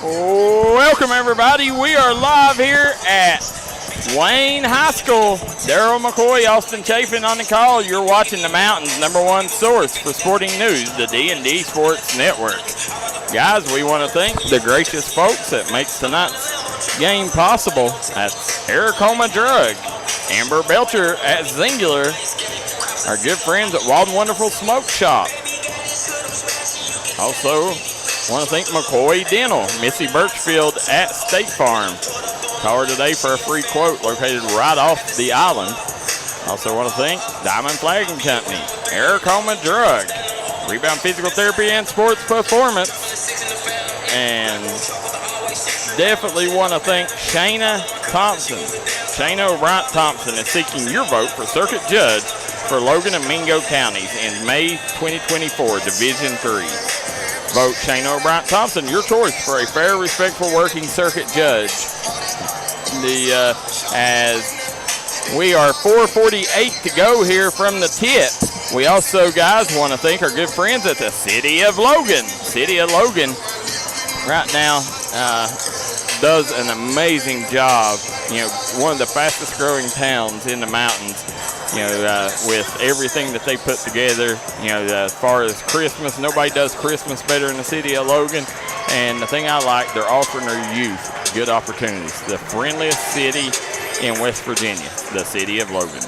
Welcome, everybody. We are live here at Wayne High School. Darryl, McCoy, Austin Chaffin on the call. You're watching the Mountain's #1 source for sporting news, the D&D Sports Network. Guys, we want to thank the gracious folks that makes tonight's game possible. That's Ericoma Drug, Amber Belcher at Singular, our good friends at Wild and Wonderful Smoke Shop. Also, want to thank McCoy Dental, Missy Birchfield at State Farm. Call her today for a free quote located right off the island. Also want to thank Diamond Flagging Company, Ericoma Drug, Rebound Physical Therapy and Sports Performance. And definitely want to thank Shayna Thompson. Shayna O'Brien Thompson is seeking your vote for Circuit Judge for Logan and Mingo counties in May 2024, Division III. Vote Shayna O'Brien Thompson, your choice for a fair, respectful working circuit judge. As we are 4:48 to go here from the tip. We also, guys, want to thank our good friends at the City of Logan. City of Logan right now does an amazing job. You know, one of the fastest growing towns in the mountains. You know, with everything that they put together, you know, as far as Christmas, nobody does Christmas better in the City of Logan. And the thing I like, they're offering their youth good opportunities. The friendliest city in West Virginia, the City of Logan.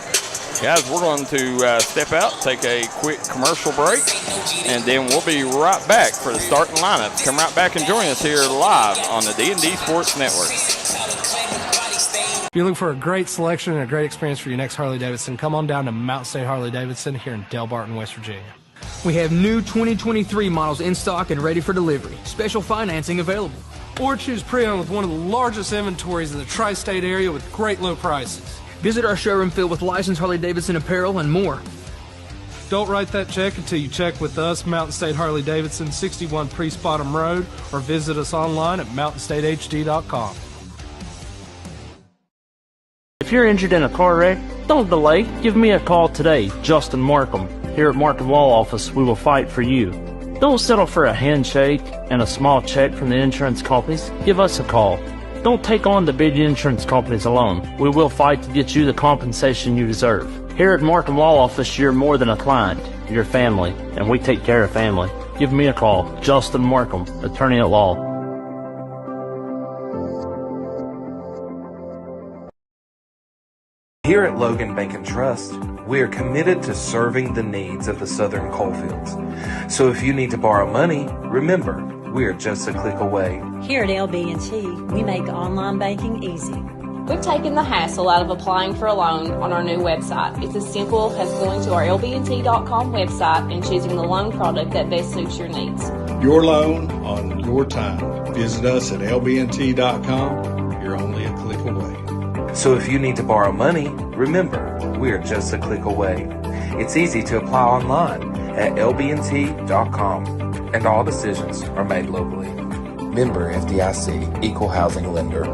Guys, we're going to step out, take a quick commercial break, and then we'll be right back for the starting lineups. Come right back and join us here live on the D&D Sports Network. If you're looking for a great selection and a great experience for your next Harley-Davidson, come on down to Mountain State Harley-Davidson here in Del Barton, West Virginia. We have new 2023 models in stock and ready for delivery. Special financing available. Or choose pre-owned with one of the largest inventories in the tri-state area with great low prices. Visit our showroom filled with licensed Harley-Davidson apparel and more. Don't write that check until you check with us, Mountain State Harley-Davidson, 61 Priest Bottom Road, or visit us online at mountainstatehd.com. If you're injured in a car wreck, don't delay. Give me a call today, Justin Markham. Here at Markham Law Office, we will fight for you. Don't settle for a handshake and a small check from the insurance companies. Give us a call. Don't take on the big insurance companies alone. We will fight to get you the compensation you deserve. Here at Markham Law Office, you're more than a client. You're family, and we take care of family. Give me a call, Justin Markham, attorney at law. Here at Logan Bank and Trust, we are committed to serving the needs of the southern coalfields. So if you need to borrow money, remember, we are just a click away. Here at LB&T, we make online banking easy. We've taken the hassle out of applying for a loan on our new website. It's as simple as going to our lbnt.com website and choosing the loan product that best suits your needs. Your loan on your time. Visit us at lbnt.com. You're only a click away. So if you need to borrow money, remember, we are just a click away. It's easy to apply online at lbnt.com, and all decisions are made locally. Member FDIC, Equal Housing Lender.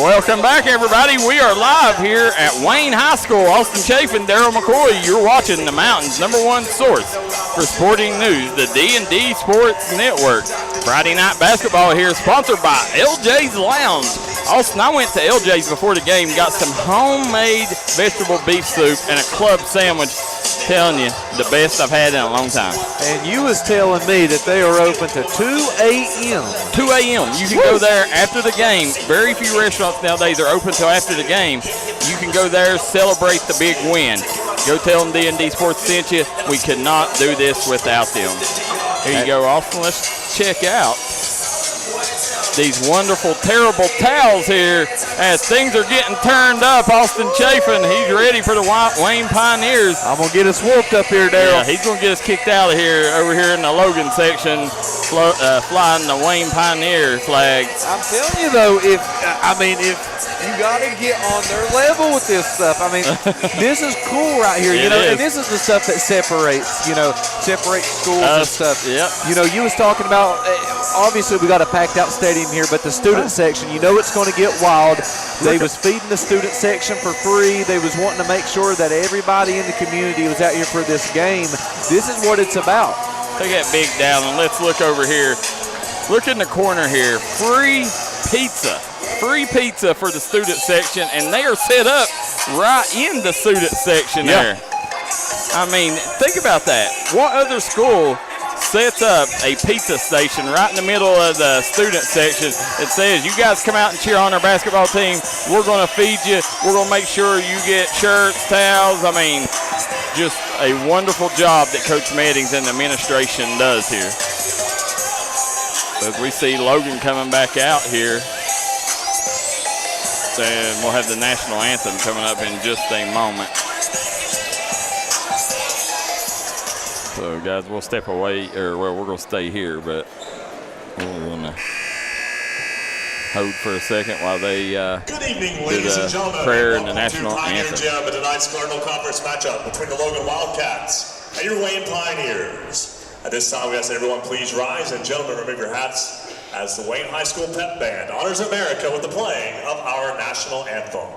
Welcome back, everybody. We are live here at Wayne High School. Austin Chaffin, Darryl McCoy. You're watching the Mountain's #1 source for sporting news, the D&D Sports Network. Friday night basketball here, sponsored by LJ's Lounge. Austin, I went to LJ's before the game, got some homemade vegetable beef soup and a club sandwich. Telling you, the best I've had in a long time. And you was telling me that they are open to 2 a.m. 2 a.m. You can go there after the game. Very few restaurants nowadays are open until after the game. You can go there, celebrate the big win. Go tell them D&D Sports sent you. We could not do this without them. Here you go, Austin. Let's check out these wonderful, terrible towels here as things are getting turned up. Austin Chaffin, he's ready for the Wayne Pioneers. I'm going to get us whooped up here, Darryl. Yeah, he's going to get us kicked out of here over here in the Logan section, flying the Wayne Pioneer flag. I'm telling you, though, if you got to get on their level with this stuff. I mean, this is cool right here, and this is the stuff that separates schools and stuff. Yep. You was talking about, obviously we got a packed out stadium name here, but the student section, you know it's going to get wild. They was feeding the student section for free. They was wanting to make sure that everybody in the community was out here for this game. This is what it's about. Take that big down and let's look over here. Look in the corner here. Free pizza. Free pizza for the student section, and they are set up right in the student section there. I mean, think about that. What other school sets up a pizza station right in the middle of the student section that says, you guys come out and cheer on our basketball team. We're going to feed you. We're going to make sure you get shirts, towels. I mean, just a wonderful job that Coach Meddings and the administration does here. As we see Logan coming back out here. And we'll have the national anthem coming up in just a moment. So, guys, we'll step away, or well, we're going to stay here, but we're going to hold for a second while they Good evening, ladies and gentlemen. prayer and the Welcome national to Pioneer anthem. Gym at tonight's Cardinal Conference matchup between the Logan Wildcats and your Wayne Pioneers. At this time, we ask that everyone please rise, and gentlemen, remove your hats as the Wayne High School Pep Band honors America with the playing of our national anthem.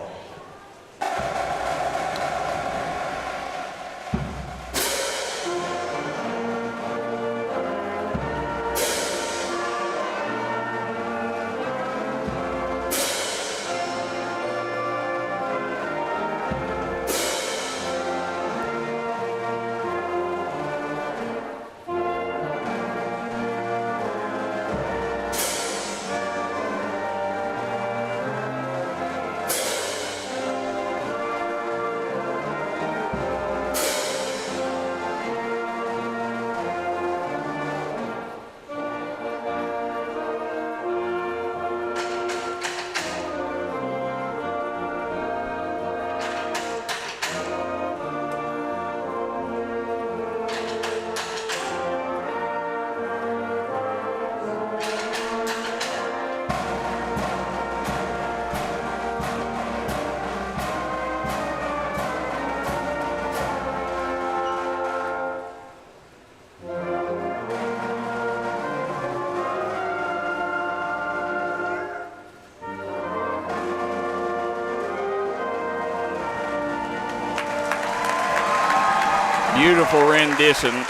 Beautiful rendition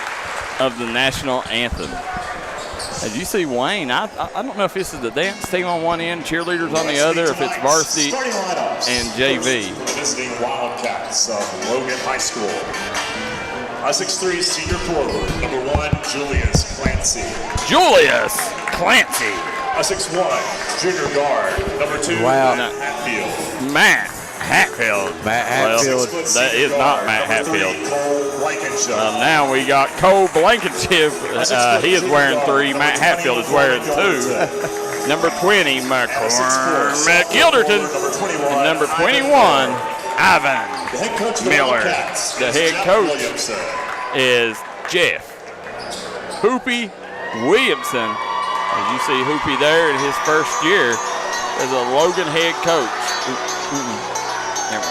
of the national anthem. As you see Wayne, I don't know if this is the dance team on one end, cheerleaders on the other, if it's varsity and JV. Visiting Wildcats of Logan High School. 6'3" senior forward, number 1, Julius Clancy. Julius Clancy. 6'1", junior guard, number 2, Matt Hatfield. Matt Hatfield. Well, that is not Matt Hatfield. Now we got Cole Blankenship. He is wearing 3. Matt Hatfield is wearing 2. Number 20, McCoy Gilderton. And number 21, Ivan Miller. The head coach is Jeff Hoopy Williamson. As you see Hoopy there in his first year as a Logan head coach. And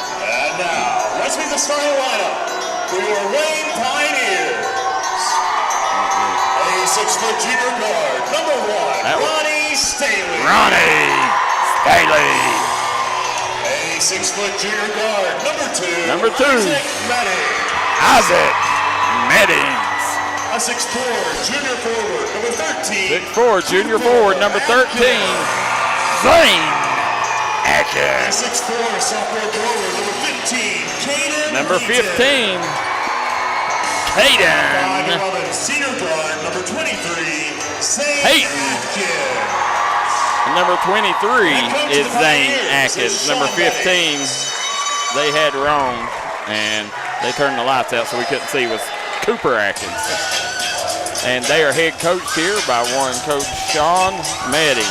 now, let's meet the starting lineup for your Wayne Pioneers. A 6-foot junior guard, number 1, Ronnie Staley. Ronnie Staley. A 6-foot junior guard, number 2, Isaac Meddings. Isaac Meddings. A 6'4", junior forward, number 13. 6'4", junior forward, number 13, Zane Atkins. 6'4", sophomore forward, number 15, Caden. Number 15, Caden. 5'11", senior guard, number 23, Zane Hayden. Atkins. Number 23 is Zane Atkins. Number 15, they had wrong, and they turned the lights out so we couldn't see, was Cooper Atkins. And they are head coached here by one Coach Sean Meddings.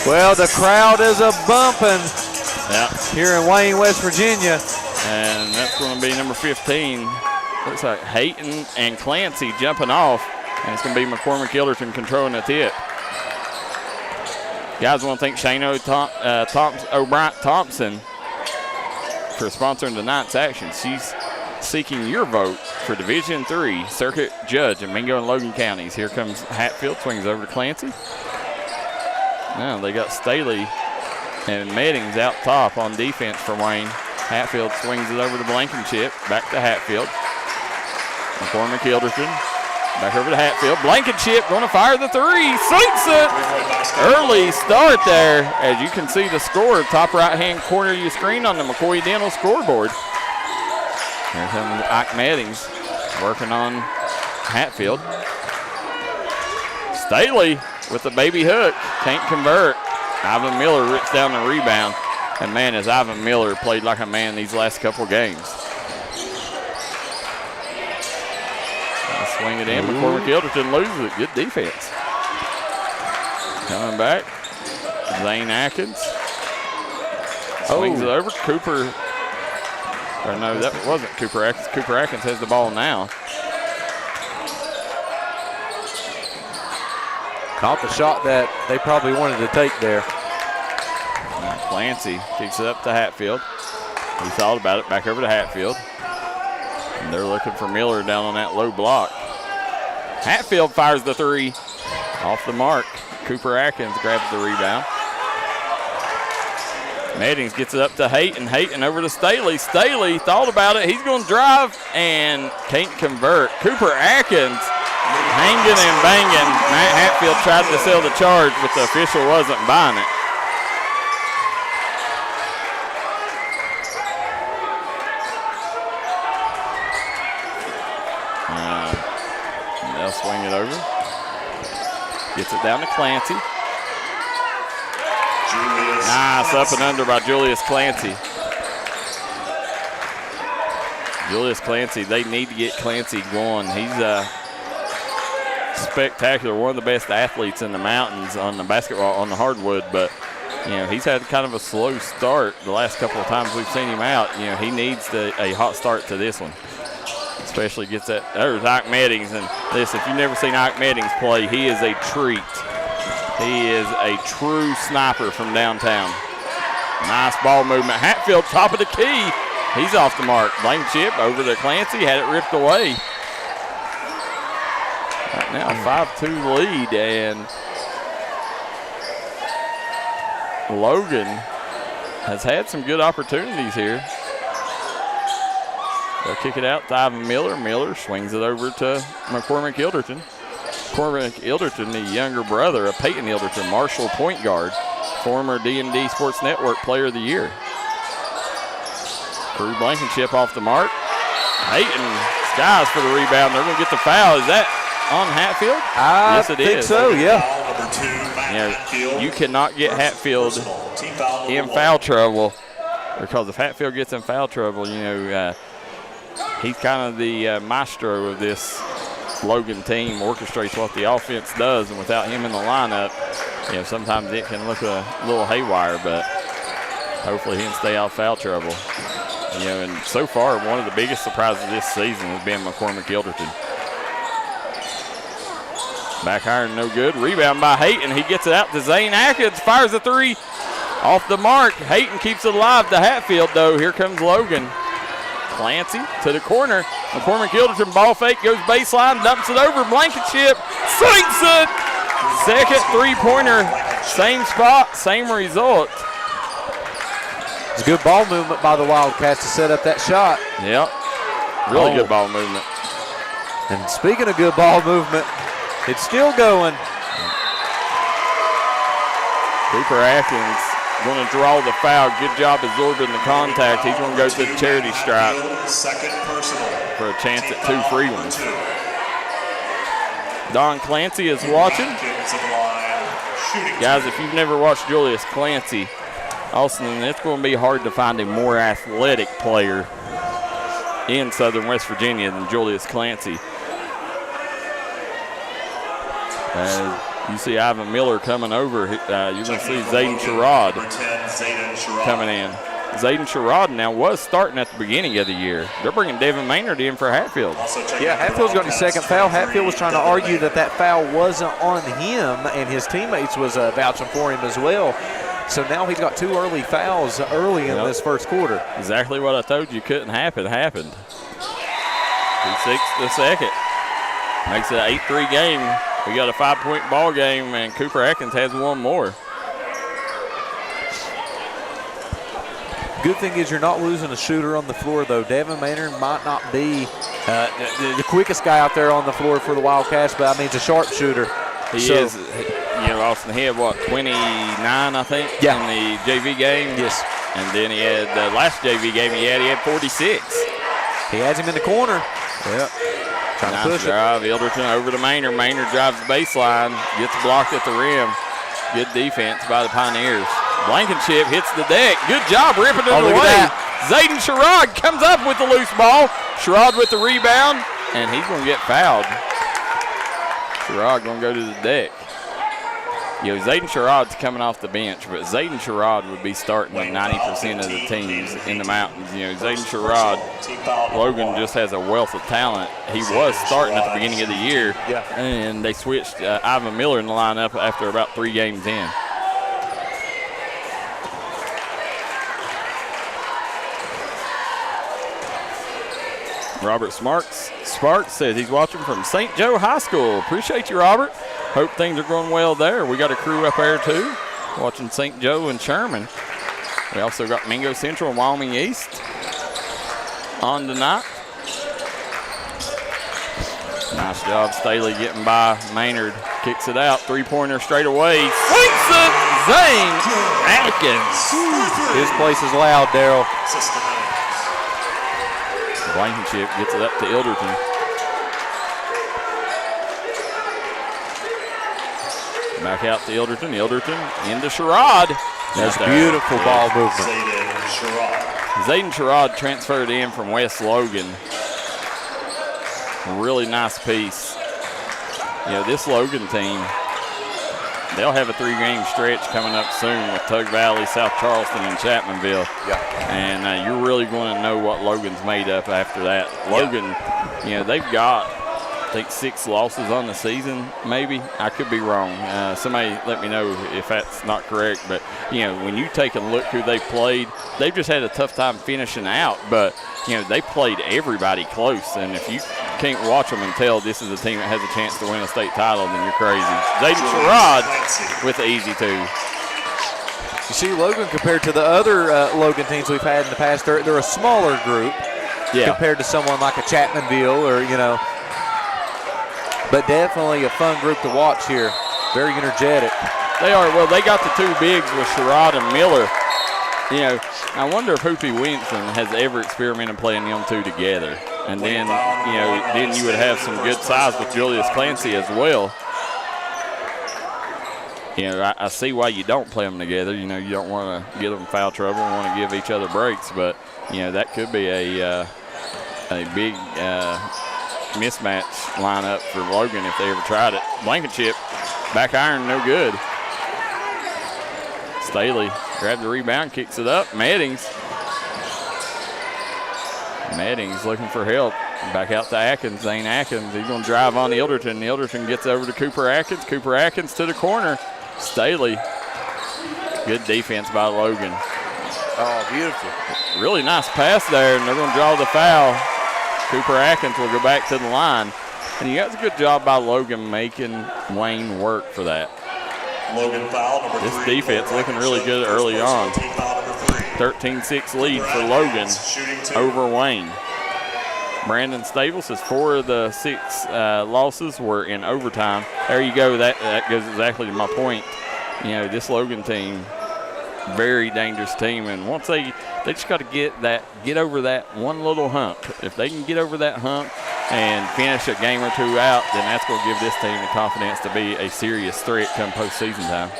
Well, the crowd is a-bumping here in Wayne, West Virginia. And that's going to be number 15. Looks like Hayton and Clancy jumping off. And it's going to be McCormick Gilderton controlling the tip. Guys, want to thank Shane O'Brien Thompson for sponsoring tonight's action. She's seeking your vote for Division III Circuit Judge in Mingo and Logan counties. Here comes Hatfield, swings over to Clancy. Now they got Staley and Meddings out top on defense for Wayne. Hatfield swings it over to Blankenship, back to Hatfield. McCormick Ilderton, back over to Hatfield. Blankenship going to fire the three, sinks it! Early start there, as you can see the score, top right-hand corner of your screen on the McCoy Dental scoreboard. Here comes Ike Meddings working on Hatfield. Staley with the baby hook, can't convert. Ivan Miller rips down the rebound. And man, has Ivan Miller played like a man these last couple games. Swing it in, McCormick Ilderton loses it. Good defense. Coming back, Zane Atkins. Swings it over, Cooper. Or no, that wasn't Cooper Atkins. Cooper Atkins has the ball now. Not the shot that they probably wanted to take there. Clancy kicks it up to Hatfield. He thought about it, back over to Hatfield. And they're looking for Miller down on that low block. Hatfield fires the three off the mark. Cooper Atkins grabs the rebound. Meddings gets it up to Hayton. Hayton over to Staley. Staley thought about it. He's going to drive and can't convert. Cooper Atkins hanging and banging. Matt Hatfield tried to sell the charge, but the official wasn't buying it. They'll swing it over. Gets it down to Clancy. Nice up and under by Julius Clancy. Julius Clancy, they need to get Clancy going. He's spectacular, one of the best athletes in the mountains on the basketball, on the hardwood, but you know, he's had kind of a slow start the last couple of times we've seen him out. You know, he needs a hot start to this one. Especially gets that, there's Ike Meddings, and this, if you've never seen Ike Meddings play, he is a treat. He is a true sniper from downtown. Nice ball movement. Hatfield, top of the key. He's off the mark. Blankenship over to Clancy, had it ripped away. Right now, 5-2 lead, and Logan has had some good opportunities here. They'll kick it out to Ivan Miller. Miller swings it over to McCormick Ilderton. McCormick Ilderton, the younger brother of Peyton Ilderton, Marshall point guard, former D&D Sports Network Player of the Year. Drew Blankenship off the mark. Hayton skies for the rebound. They're going to get the foul. Is that on Hatfield? Yes, it is. So, yeah. You cannot get Hatfield in foul trouble, because if Hatfield gets in foul trouble, you know, he's kind of the maestro of this Logan team, orchestrates what the offense does, and without him in the lineup, you know, sometimes it can look a little haywire, but hopefully he can stay out of foul trouble. You know, and so far, one of the biggest surprises this season has been McCormick Ilderton. Back iron, no good. Rebound by Hayton. He gets it out to Zane Atkins, fires a three off the mark. Hayton keeps it alive to Hatfield, though. Here comes Logan. Clancy to the corner. McCormick Ilderton ball fake, goes baseline, dumps it over. Blankenship sinks it. Second three-pointer, same spot, same result. It's a good ball movement by the Wildcats to set up that shot. Yep, really good ball movement. And speaking of good ball movement, it's still going. Cooper Atkins going to draw the foul. Good job absorbing the contact. He's going to go to the charity stripe for a chance at 2 free ones. Don Clancy is watching. Guys, if you've never watched Julius Clancy, Austin, it's going to be hard to find a more athletic player in Southern West Virginia than Julius Clancy. You see Ivan Miller coming over. You're going to see Zayden Sherrod coming in. Zayden Sherrod now was starting at the beginning of the year. They're bringing Devin Maynard in for Hatfield. Yeah, Hatfield's got his second foul. Hatfield was trying to argue that foul wasn't on him, and his teammates was vouching for him as well. So now he's got 2 early fouls early in this first quarter. Exactly what I told you couldn't happen happened. 2-6 the second. Makes it an 8-3 game. We got a 5-point ball game, and Cooper Atkins has one more. Good thing is you're not losing a shooter on the floor, though. Devin Maynard might not be the quickest guy out there on the floor for the Wildcats, but I mean, it's a sharpshooter. He is. Austin, he had, 29, I think, in the JV game? Yes. And then he had the last JV game he had 46. He has him in the corner. Yep. Trying to push drive. Ilderton over to Maynard. Maynard drives the baseline, gets blocked at the rim. Good defense by the Pioneers. Blankenship hits the deck. Good job ripping it away. Zayden Sherrod comes up with the loose ball. Sherrod with the rebound, and he's going to get fouled. Sherrod going to go to the deck. Zayden Sherrod's coming off the bench, but Zayden Sherrod would be starting with 90% of the teams in the mountains. Zayden Sherrod, Logan just has a wealth of talent. He was starting at the beginning of the year, and they switched Ivan Miller in the lineup after about 3 games in. Robert Sparks says he's watching from St. Joe High School. Appreciate you, Robert. Hope things are going well there. We got a crew up there, too, watching St. Joe and Sherman. We also got Mingo Central and Wyoming East on tonight. Nice job, Staley getting by Maynard. Kicks it out, 3-pointer straight away. Swings it, Zane Atkins. His place is loud, Darryl. Blankenship gets it up to Ilderton. Back out to Ilderton. Ilderton into Sherrod. That's beautiful ball movement. Zayden Sherrod transferred in from West Logan. Really nice piece. This Logan team, they'll have a 3-game stretch coming up soon with Tug Valley, South Charleston, and Chapmanville. And you're really going to know what Logan's made up after that. Logan, they've got, I think, 6 losses on the season, maybe. I could be wrong. Somebody let me know if that's not correct. But, when you take a look who they've played, they've just had a tough time finishing out. But, they played everybody close. And if you can't watch them and tell this is a team that has a chance to win a state title, then you're crazy. Zayden Sherrod with the easy 2. You see, Logan, compared to the other Logan teams we've had in the past, they're a smaller group compared to someone like a Chapmanville or, but definitely a fun group to watch here. Very energetic. They are. Well, they got the 2 bigs with Sherrod and Miller. I wonder if Hoopy Winston has ever experimented playing them 2 together. And then, then you would have some good size with Julius Clancy as well. I see why you don't play them together. You don't want to get them in foul trouble and want to give each other breaks. But, that could be a big mismatch lineup for Logan if they ever tried it. Blankenship, back iron, no good. Staley grabbed the rebound, kicks it up. Meddings looking for help. Back out to Atkins, Zane Atkins. He's going to drive on Ilderton. Ilderton gets over to Cooper Atkins. Cooper Atkins to the corner. Staley. Good defense by Logan. Oh, beautiful. Really nice pass there, and they're going to draw the foul. Cooper Atkins will go back to the line. And you got a good job by Logan making Wayne work for that. Logan foul number 3. This defense looking really good early on. 13-6 lead for Logan over Wayne. Brandon Stables says 4 of the 6 losses were in overtime. There you go. That goes exactly to my point. This Logan team, very dangerous team, and once they just got to get over that one little hump. If they can get over that hump and finish a game or 2 out, then that's going to give this team the confidence to be a serious threat come postseason time.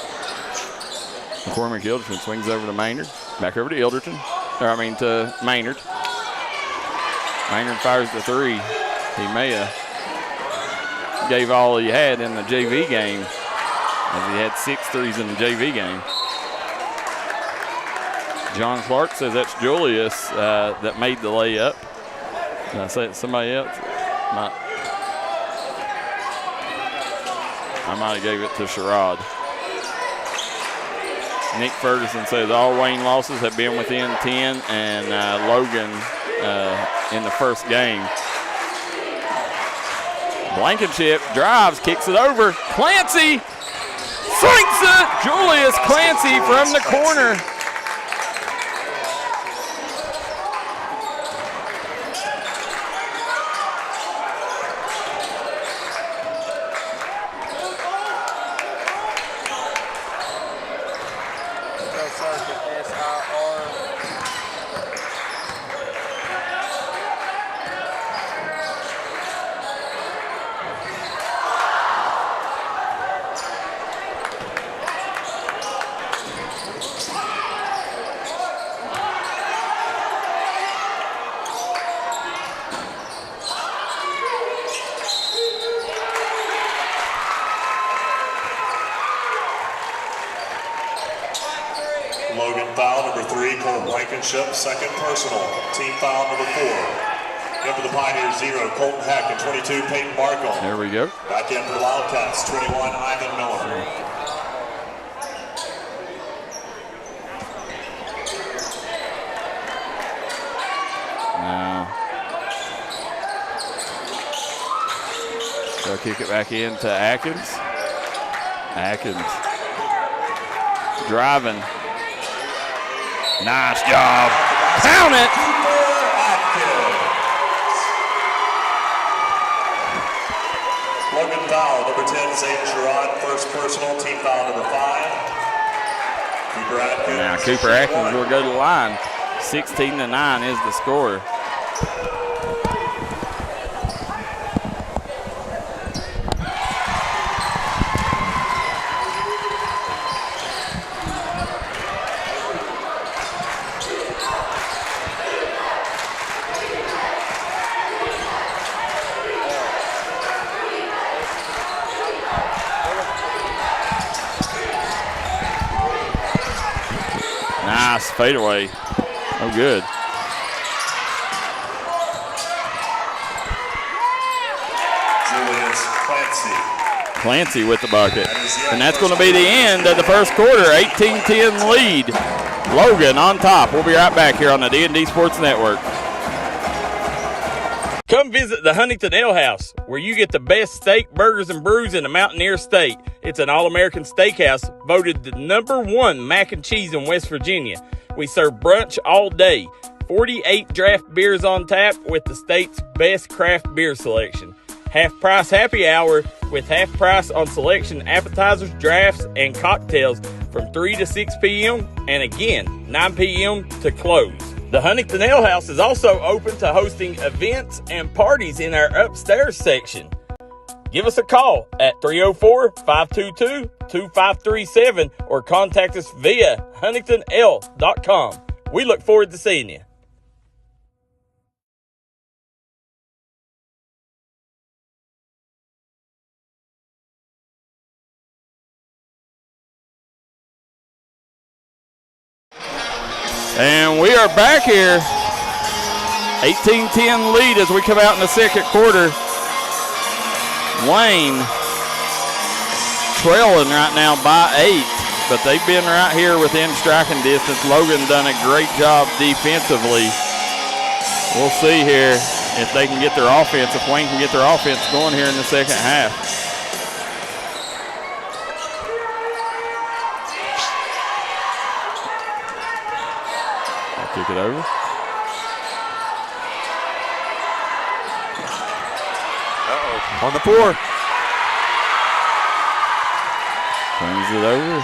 McCormick Ilderton swings over to Maynard, back over to Ilderton, to Maynard. Maynard fires the 3. He may have gave all he had in the JV game, as he had 6 threes in the JV game. John Clark says that's Julius that made the layup. Did I say it's somebody else? I might have gave it to Sherrod. Nick Ferguson says all Wayne losses have been within 10, and Logan in the first game. Blankenship drives, kicks it over. Clancy sinks it. Julius Clancy from the corner. Logan foul number 3, Cole Blankenship, second personal. Team foul number 4. In for the Pioneers 0, Colton Heck, and 22, Peyton Barkle. There we go. Back in for the Wildcats, 21, Ivan Miller. Now, they'll kick it back into Atkins. Atkins driving. Nice job. Count it. Logan foul, number 10, Zayden Sherrod, first personal, team foul number 5. Cooper Atkins. Now Cooper Atkins will go to the line. 16-9 is the score. Nice fadeaway. Oh, good. Julius Clancy with the bucket. And that's going to be the end of the first quarter. 18-10 lead. Logan on top. We'll be right back here on the D&D Sports Network. Come visit the Huntington Ale House, where you get the best steak, burgers, and brews in the Mountaineer State. It's an all-American steakhouse, voted the #1 mac and cheese in West Virginia. We serve brunch all day. 48 draft beers on tap with the state's best craft beer selection. Half-price happy hour with half price on selection appetizers, drafts, and cocktails from 3 to 6 p.m. and again, 9 p.m. to close. The Huntington Ale House is also open to hosting events and parties in our upstairs section. Give us a call at 304-522-2537 or contact us via huntingtonl.com. We look forward to seeing you. And we are back here. 18-10 lead as we come out in the second quarter. Wayne trailing right now by 8, but they've been right here within striking distance. Logan done a great job defensively. We'll see here if they can get their offense, if Wayne can get their offense going here in the second half. Kick it over. Uh-oh. On the 4. Turns it over.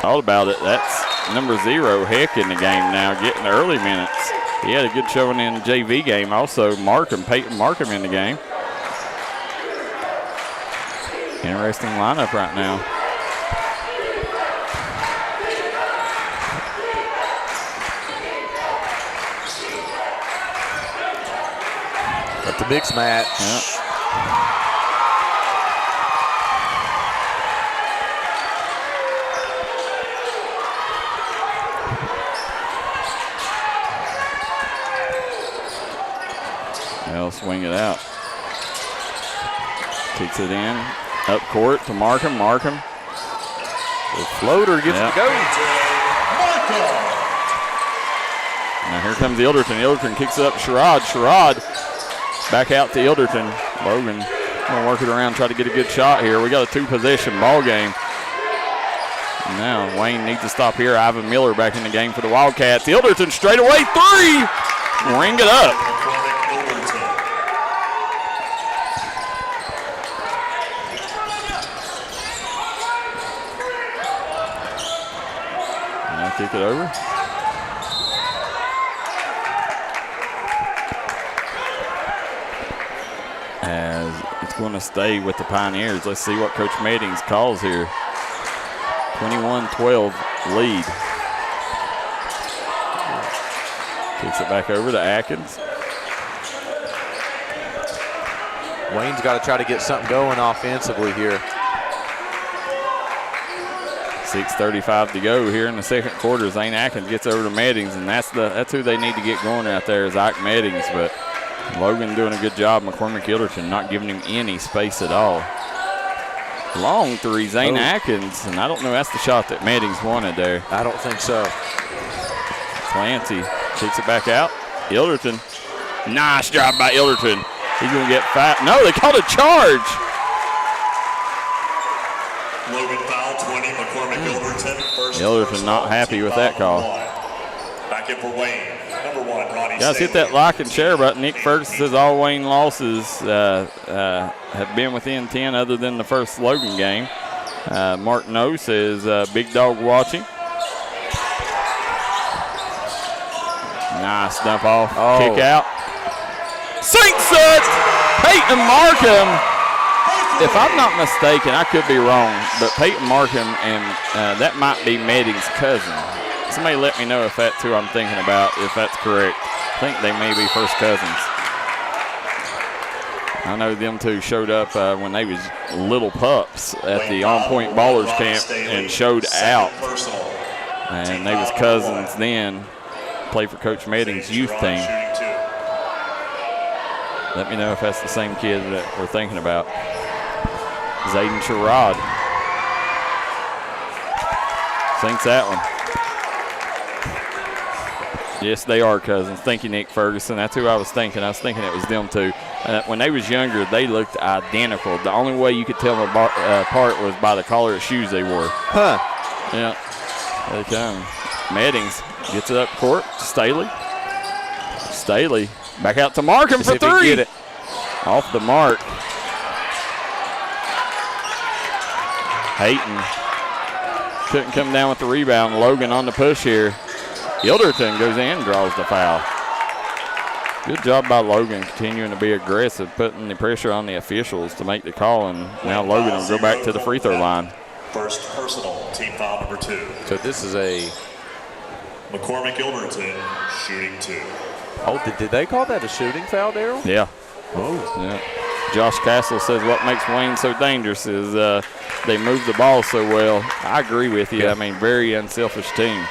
Thought about it. That's number 0, Heck, in the game now, getting the early minutes. He had a good showing in the JV game. Also, Peyton Markham in the game. Interesting lineup right now. The mixed match. Yep. They'll swing it out. Kicks it in. Up court to Markham. Markham. The floater gets it to go. Now here comes Ilderton. Ilderton kicks it up to Sherrod. Sherrod back out to Ilderton. Logan gonna work it around, try to get a good shot here. We got a 2-possession ball game. Now Wayne needs to stop here. Ivan Miller back in the game for the Wildcats. Ilderton straight away, 3! Ring it up. Now kick it over. As it's going to stay with the Pioneers. Let's see what Coach Meddings calls here. 21-12 lead. Kicks it back over to Atkins. Wayne's got to try to get something going offensively here. 6:35 to go here in the second quarter. Zane Atkins gets over to Meddings, and that's who they need to get going out there is Ike Meddings. But Logan doing a good job. McCormick Ilderton not giving him any space at all. Long 3, Zane Atkins, and I don't know, that's the shot that Meddings wanted there. I don't think so. Clancy kicks it back out. Ilderton, nice job by Ilderton. He's going to get fat. No, they called a charge. Logan foul, 20, McCormick Ilderton. Ilderton not happy with that call. Back in for Wayne. Number 1, Ronnie Guys, hit that like and share button. Nick Ferguson says all Wayne losses have been within 10 other than the first Logan game. Mark No says big dog watching. Nice dump off, kick out. Sinks it! Peyton Markham. If I'm not mistaken, I could be wrong, but Peyton Markham and that might be Meddings' cousin. Somebody let me know if that's who I'm thinking about, if that's correct. I think they may be first cousins. I know them two showed up when they was little pups at the On Point Ballers camp and showed out. And they was cousins then, played for Coach Meddings' youth team. Let me know if that's the same kid that we're thinking about. Zayden Sherrod. Sinks that one. Yes, they are cousins. Thank you, Nick Ferguson. That's who I was thinking. I was thinking it was them two. When they was younger, they looked identical. The only way you could tell them apart was by the color of shoes they wore. Huh. Yeah. There they come. Meddings gets it up court to Staley. Staley back out to Markham for 3. Get it. Off the mark. Hayton couldn't come down with the rebound. Logan on the push here. Ilderton goes in, draws the foul. Good job by Logan continuing to be aggressive, putting the pressure on the officials to make the call, and now Logan will go back to the free throw line. First personal, team foul number 2. So this is a McCormick Ilderton shooting 2. Oh, did they call that a shooting foul, Darryl? Yeah. Oh. Yeah. Josh Castle says what makes Wayne so dangerous is they move the ball so well. I agree with you. Yeah. I mean, very unselfish team.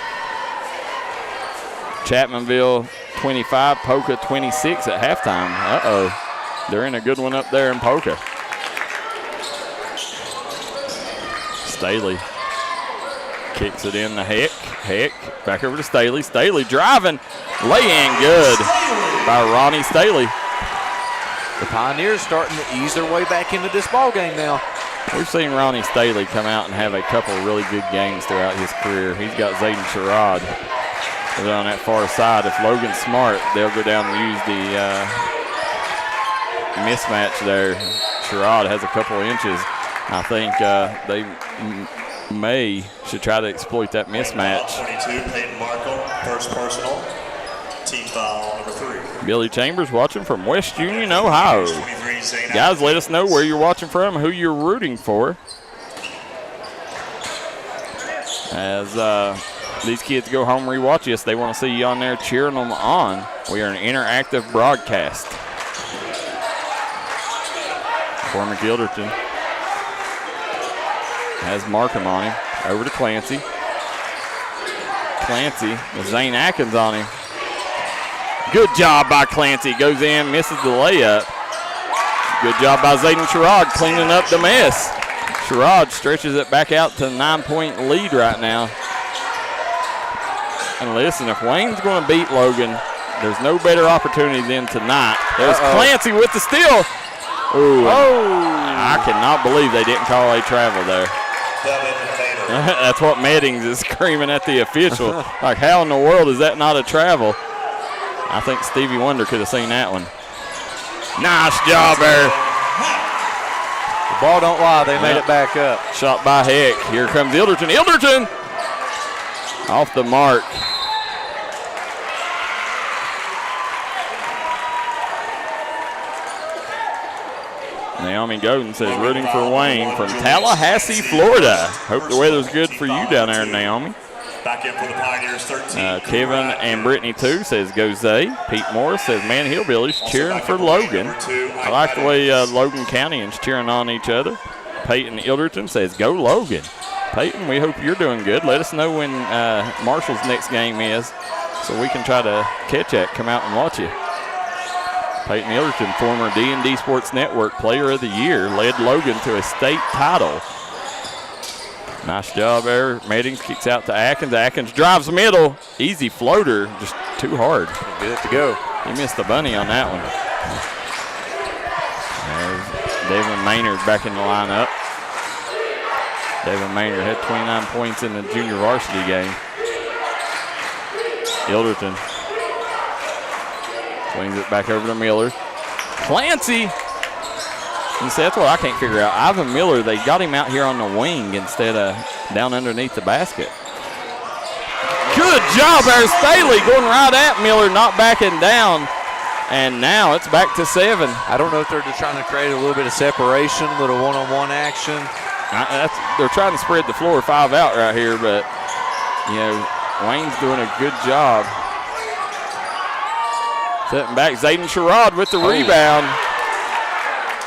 Chapmanville 25, Polka 26 at halftime. Uh-oh. They're in a good one up there in Polka. Staley kicks it in to Heck. Heck back over to Staley. Staley driving. Lay-in good by Ronnie Staley. The Pioneers starting to ease their way back into this ball game now. We've seen Ronnie Staley come out and have a couple of really good games throughout his career. He's got Zayden Sherrod on that far side. If Logan's smart, they'll go down and use the mismatch there. Sherrod has a couple of inches. I think they should try to exploit that mismatch. 22, Peyton Markham, first personal, team foul number 3. Billy Chambers watching from West Union, Ohio. Guys, let us know where you're watching from, who you're rooting for. As these kids go home and rewatch us, they want to see you on there cheering them on. We are an interactive broadcast. Cormac Ilderton has Markham on him. Over to Clancy. Clancy with Zane Atkins on him. Good job by Clancy. Goes in, misses the layup. Good job by Zayden Sherrod cleaning up the mess. Sherrod stretches it back out to a 9-point lead right now. And listen, if Wayne's going to beat Logan, there's no better opportunity than tonight. There's Clancy with the steal. Ooh, I cannot believe they didn't call a travel there. That's what Meddings is screaming at the official. Like, how in the world is that not a travel? I think Stevie Wonder could have seen that one. Nice job there. The ball don't lie. They made it back up. Shot by Heck. Here comes Ilderton. Ilderton off the mark. Naomi Godin says rooting for Wayne from Tallahassee, Florida. Hope the weather's good for you down there, Naomi. Back in for the Pioneers, 13. Kevin and Brittany, too, says go Zay. Pete Morris says, man, Hillbillies cheering for Logan. I like the way Logan Countyans cheering on each other. Peyton Ilderton says, go Logan. Peyton, we hope you're doing good. Let us know when Marshall's next game is so we can try to catch that, come out and watch you. Peyton Ilderton, former D&D Sports Network Player of the Year, led Logan to a state title. Nice job there. Meddings kicks out to Atkins. Atkins drives middle. Easy floater, just too hard. Get it to go. He missed the bunny on that one. There's David Maynard back in the lineup. David Maynard had 29 points in the junior varsity game. Ilderton swings it back over to Miller. Clancy. You see, that's what I can't figure out. Ivan Miller, they got him out here on the wing instead of down underneath the basket. Good job there, Staley going right at Miller, not backing down. And now it's back to 7. I don't know if they're just trying to create a little bit of separation, a little one-on-one action. They're trying to spread the floor 5 out right here, but, you know, Wayne's doing a good job. Setting back, Zayden Sherrod with the rebound.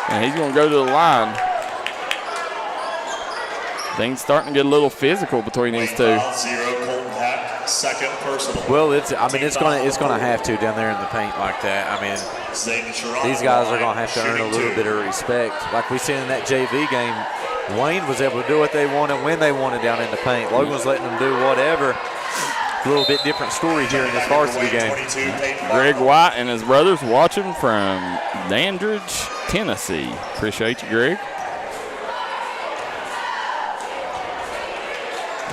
And he's going to go to the line. Things starting to get a little physical between these two. Second personal. Well, it's going to have to down there in the paint like that. I mean, these guys are going to have to earn a little bit of respect. Like we seen in that JV game, Wayne was able to do what they wanted when they wanted down in the paint. Logan was letting them do whatever. A little bit different story here in this varsity game. Greg White and his brothers watching from Dandridge, Tennessee. Appreciate you, Greg.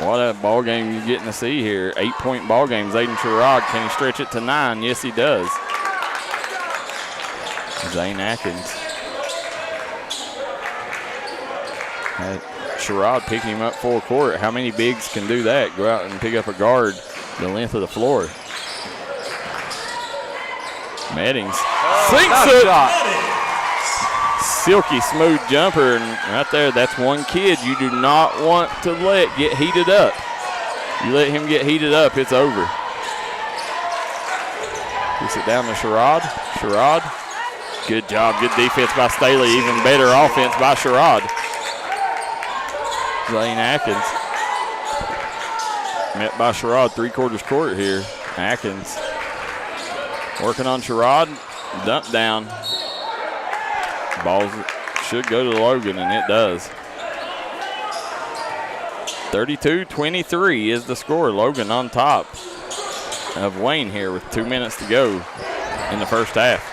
What a ball game you're getting to see here. 8-point ball game. Zayden Sherrod, can he stretch it to 9? Yes, he does. Zane Atkins. Sherrod picking him up full court. How many bigs can do that? Go out and pick up a guard the length of the floor. Meddings sinks it. Silky smooth jumper, and right there, that's one kid you do not want to let get heated up. You let him get heated up, it's over. Puts it down to Sherrod. Sherrod, good job, good defense by Staley, even better offense by Sherrod. Zane Atkins. Met by Sherrod, 3/4 court here. Atkins working on Sherrod, dump down. Ball should go to Logan, and it does. 32-23 is the score. Logan on top of Wayne here with 2 minutes to go in the first half.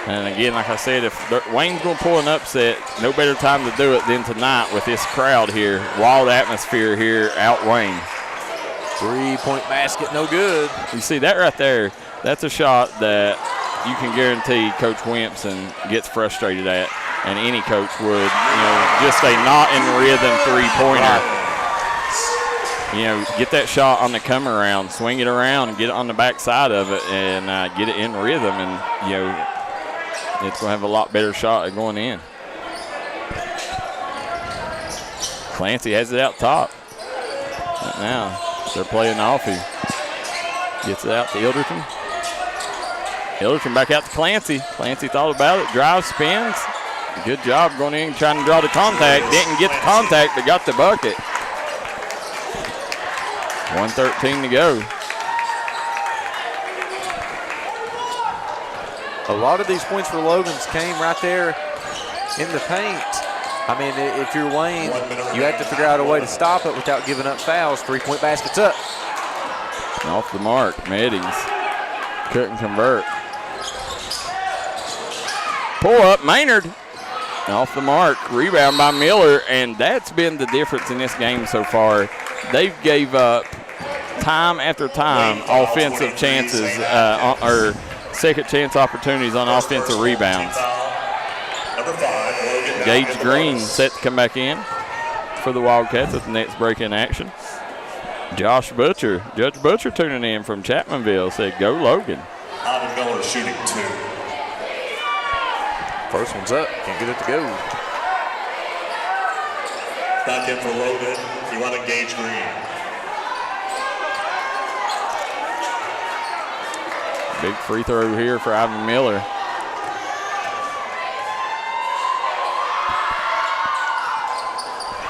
And again, like I said, if Wayne's going to pull an upset, no better time to do it than tonight with this crowd here. Wild atmosphere here out Wayne. 3-point basket, no good. You see that right there? That's a shot that you can guarantee Coach Wimpson gets frustrated at, and any coach would. You know, just a not in rhythm three-pointer. You know, get that shot on the come around, swing it around, and get it on the back side of it, and get it in rhythm, and you know, it's going to have a lot better shot at going in. Clancy has it out top. Right now, they're playing off him. Gets it out to Ilderton. Ilderton back out to Clancy. Clancy thought about it, drives, spins. Good job going in, trying to draw the contact. Didn't get the contact, but got the bucket. 1:13 to go. A lot of these points for Logan's came right there in the paint. I mean, if you're Wayne, you have to figure out a way to stop it without giving up fouls. 3-point basket's up. Off the mark, Meddings couldn't convert. Pull up, Maynard. Off the mark, rebound by Miller, and that's been the difference in this game so far. They've gave up time after time offensive chances or second chance opportunities on offensive rebounds. Gage Green set to come back in for the Wildcats at the next break in action. Judge Butcher tuning in from Chapmanville said, "Go Logan." Ivan Miller shooting 2. First one's up, can't get it to go. Back in for Logan. You want to Gage Green. Big free throw here for Ivan Miller.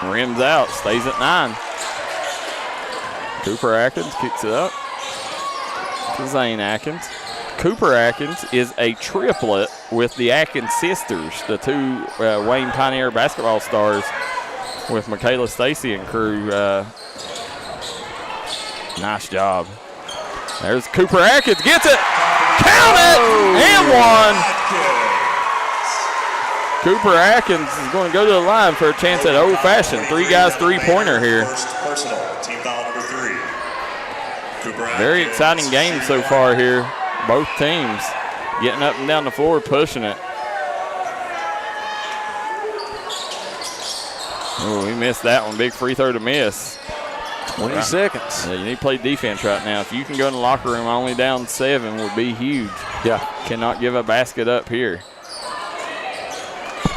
Rims out, stays at 9. Cooper Atkins kicks it up to Zane Atkins. Cooper Atkins is a triplet with the Atkins sisters, the two Wayne Pioneer basketball stars with Michaela Stacy and crew. Nice job. There's Cooper Atkins, gets it, count it, and one. Cooper Atkins is going to go to the line for a chance at old-fashioned 3-guys three-pointer here. Personal, team foul number 3. Cooper Very exciting game so far here. Both teams getting up and down the floor, pushing it. Oh, he missed that one. Big free throw to miss. 20 seconds. Yeah, you need to play defense right now. If you can go in the locker room only down 7 would be huge. Yeah. Cannot give a basket up here.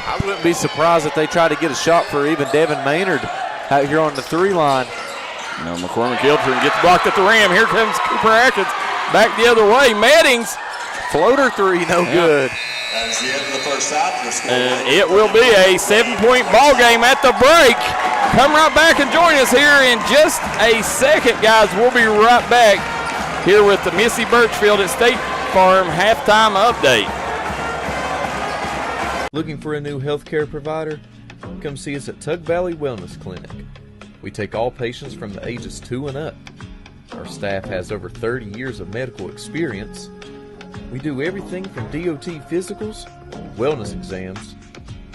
I wouldn't be surprised if they try to get a shot for even Devin Maynard out here on the 3 line. No, McCormick Hilton gets blocked at the rim. Here comes Cooper Atkins back the other way. Meddings. Floater 3, no good. That's the end of the first half. And it will be a 7-point ball game at the break. Come right back and join us here in just a second, guys. We'll be right back here with the Missy Birchfield at State Farm halftime update. Looking for a new healthcare provider? Come see us at Tug Valley Wellness Clinic. We take all patients from the ages 2 and up. Our staff has over 30 years of medical experience. We do everything from DOT physicals, wellness exams,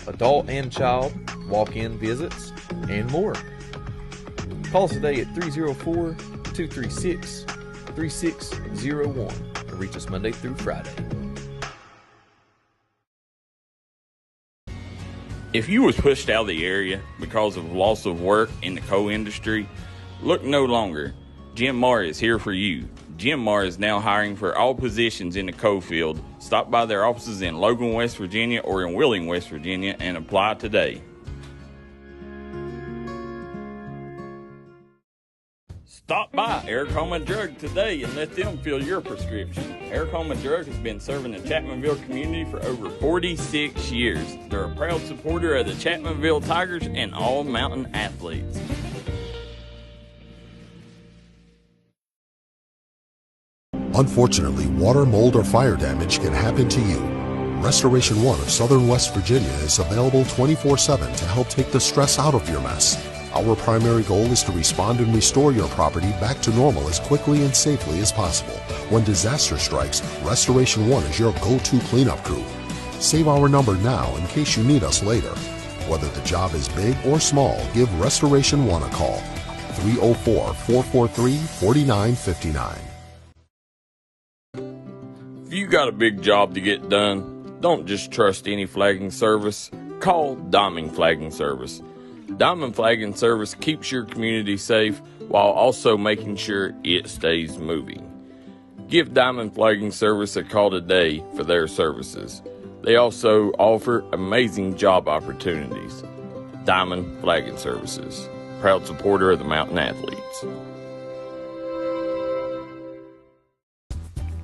adult and child, walk-in visits, and more. Call us today at 304-236-3601 and reach us Monday through Friday. If you was pushed out of the area because of loss of work in the coal industry, look no longer. Jim Marr is here for you. Jim Marr is now hiring for all positions in the coal field. Stop by their offices in Logan, West Virginia or in Wheeling, West Virginia and apply today. Stop by Eric Homa Drug today and let them fill your prescription. Eric Homa Drug has been serving the Chapmanville community for over 46 years. They're a proud supporter of the Chapmanville Tigers and all mountain athletes. Unfortunately, water, mold, or fire damage can happen to you. Restoration One of Southern West Virginia is available 24/7 to help take the stress out of your mess. Our primary goal is to respond and restore your property back to normal as quickly and safely as possible. When disaster strikes, Restoration One is your go-to cleanup crew. Save our number now in case you need us later. Whether the job is big or small, give Restoration One a call. 304-443-4959. If you got a big job to get done, don't just trust any flagging service. Call Diamond Flagging Service. Diamond Flagging Service keeps your community safe while also making sure it stays moving. Give Diamond Flagging Service a call today for their services. They also offer amazing job opportunities. Diamond Flagging Services, proud supporter of the Mountain Athletes.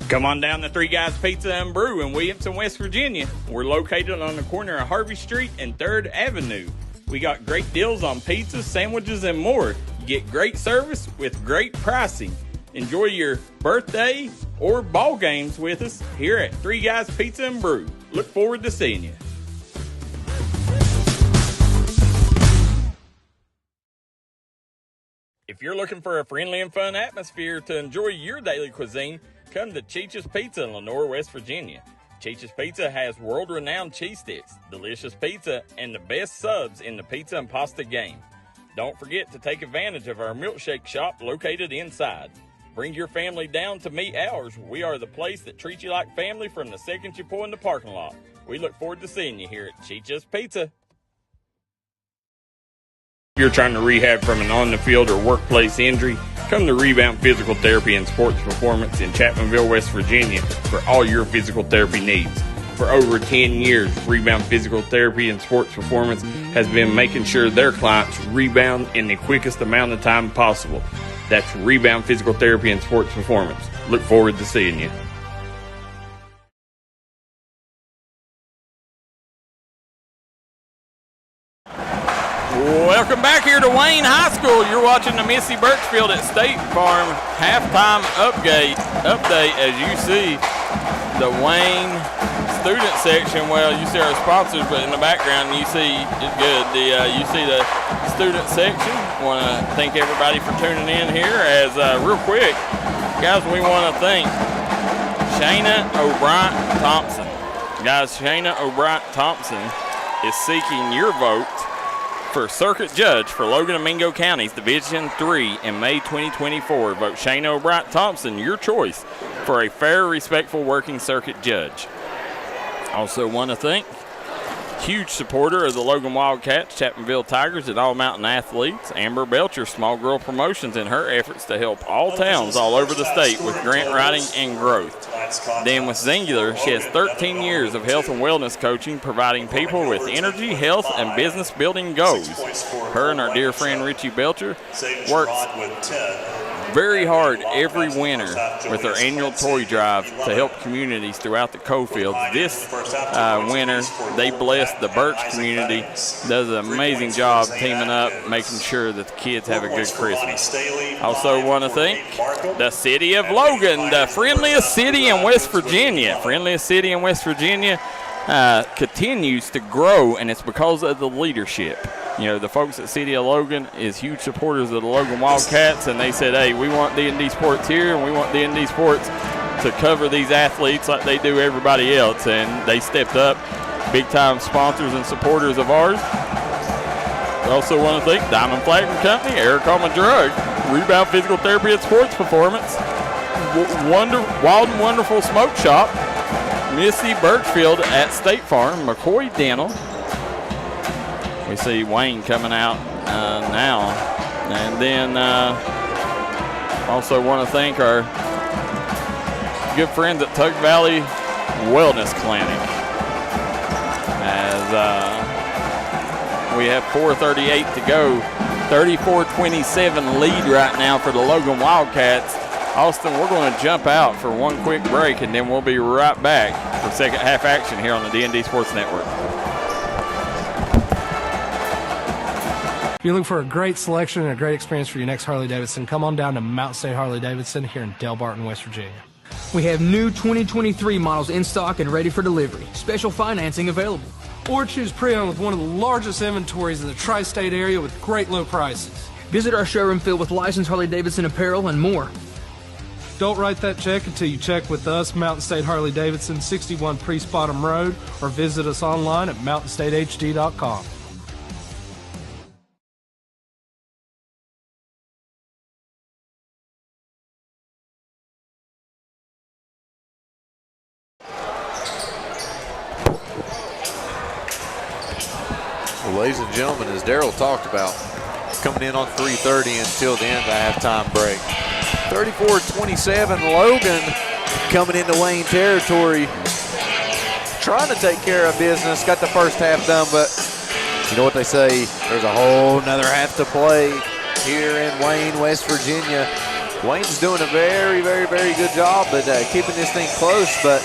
Come on down to Three Guys Pizza and Brew in Williamson, West Virginia. We're located on the corner of Harvey Street and 3rd Avenue. We got great deals on pizzas, sandwiches, and more. You get great service with great pricing. Enjoy your birthday or ball games with us here at Three Guys Pizza and Brew. Look forward to seeing you. If you're looking for a friendly and fun atmosphere to enjoy your daily cuisine, come to Cheech's Pizza in Lenore, West Virginia. Cheech's Pizza has world-renowned cheese sticks, delicious pizza, and the best subs in the pizza and pasta game. Don't forget to take advantage of our milkshake shop located inside. Bring your family down to meet ours. We are the place that treats you like family from the second you pull in the parking lot. We look forward to seeing you here at Cheech's Pizza. If you're trying to rehab from an on-the-field or workplace injury, come to Rebound Physical Therapy and Sports Performance in Chapmanville, West Virginia for all your physical therapy needs. For over 10 years, Rebound Physical Therapy and Sports Performance has been making sure their clients rebound in the quickest amount of time possible. That's Rebound Physical Therapy and Sports Performance. Look forward to seeing you. Welcome back here to Wayne High School. You're watching the Missy Birchfield at State Farm halftime update as you see the Wayne student section. Well, you see our sponsors, but in the background you see it's good. You see the student section. Want to thank everybody for tuning in here. As real quick, guys, we want to thank Shayna O'Brien Thompson. Guys, Shayna O'Brien Thompson is seeking your vote for Circuit Judge for Logan and Mingo Counties Division III in May 2024. Vote Shayna O'Brien Thompson, your choice for a fair, respectful working circuit judge. Also want to thank huge supporter of the Logan Wildcats, Chapmanville Tigers, and All Mountain Athletes, Amber Belcher, Small Girl Promotions, in her efforts to help all towns all over the state with grant writing and growth. Then with Singular, she has 13 years of health and wellness coaching, providing people with energy, health, and business building goals. Her and our dear friend Richie Belcher works very hard every winter with their annual toy drive to help communities throughout the Coalfields. This winter, they blessed the Birch community, does an amazing job teaming up, making sure that the kids have a good Christmas. Also want to thank the city of Logan, the friendliest city in West Virginia. Friendliest city in West Virginia continues to grow, and it's because of the leadership. You know, the folks at City of Logan is huge supporters of the Logan Wildcats, and they said, hey, we want D&D Sports here, and we want D&D Sports to cover these athletes like they do everybody else, and they stepped up. Big-time sponsors and supporters of ours. We also want to thank Diamond Flagging Company, Eric Alma Drug, Rebound Physical Therapy and Sports Performance, Wild and Wonderful Smoke Shop, Missy Birchfield at State Farm, McCoy Dental. We see Wayne coming out now. And then also want to thank our good friends at Tug Valley Wellness Clinic. As we have 4:38 to go. 34-27 lead right now for the Logan Wildcats. Austin, we're going to jump out for one quick break, and then we'll be right back for second half action here on the D&D Sports Network. If you're looking for a great selection and a great experience for your next Harley-Davidson, come on down to Mountain State Harley-Davidson here in Del Barton, West Virginia. We have new 2023 models in stock and ready for delivery. Special financing available. Or choose pre-owned with one of the largest inventories in the tri-state area with great low prices. Visit our showroom filled with licensed Harley-Davidson apparel and more. Don't write that check until you check with us, Mountain State Harley-Davidson, 61 Priest Bottom Road, or visit us online at mountainstatehd.com. Well, ladies and gentlemen, as Darryl talked about, coming in on 3:30 until the end of the halftime break. 34-27, Logan coming into Wayne territory, trying to take care of business. Got the first half done, but you know what they say, there's a whole nother half to play here in Wayne, West Virginia. Wayne's doing a very, very, very good job at keeping this thing close, but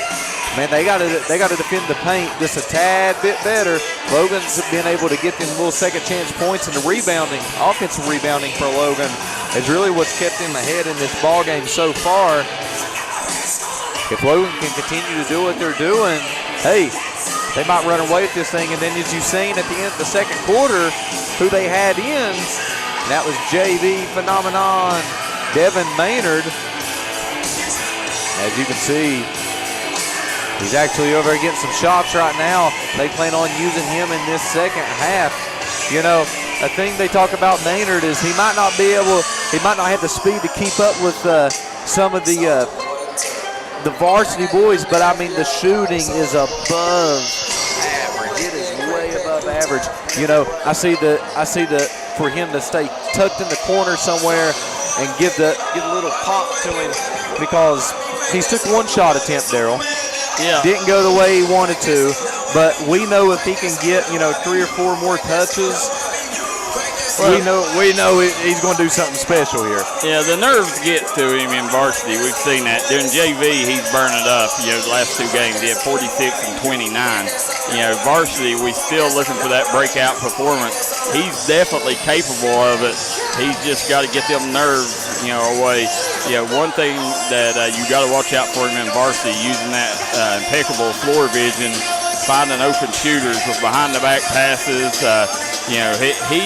man, they got to defend the paint just a tad bit better. Logan's been able to get them little second chance points, and the rebounding, offensive rebounding for Logan is really what's kept him ahead in this ball game so far. If Logan can continue to do what they're doing, hey, they might run away with this thing. And then as you've seen at the end of the second quarter, who they had in, and that was JV phenomenon Devin Maynard. As you can see, he's actually over getting some shots right now. They plan on using him in this second half. You know, a thing they talk about Maynard is he might not have the speed to keep up with some of the varsity boys, but I mean the shooting is above average. It is way above average. You know, I see the for him to stay tucked in the corner somewhere and give a little pop to him, because he's took one shot attempt, Darryl. Yeah. Didn't go the way he wanted to, but we know if he can get, 3 or 4 more touches, we know he's going to do something special here. Yeah, the nerves get to him in varsity. We've seen that. During JV, he's burning up. The last 2 games, he had 46 and 29. Varsity, we still looking for that breakout performance. He's definitely capable of it. He's just got to get them nerves, away. One thing that you got to watch out for him in varsity, using that impeccable floor vision, finding open shooters with behind-the-back passes. He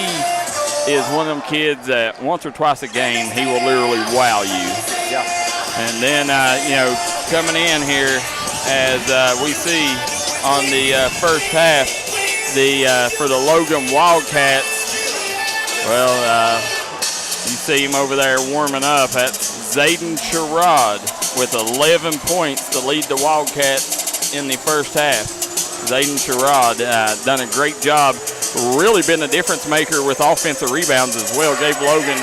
is one of them kids that once or twice a game, he will literally wow you. Yeah. And then, coming in here, as we see on the first half, for the Logan Wildcats, you see him over there warming up. That's Zayden Sherrod with 11 points to lead the Wildcats in the first half. Zayden Sherrod done a great job. Really been a difference maker with offensive rebounds as well. Gave Logan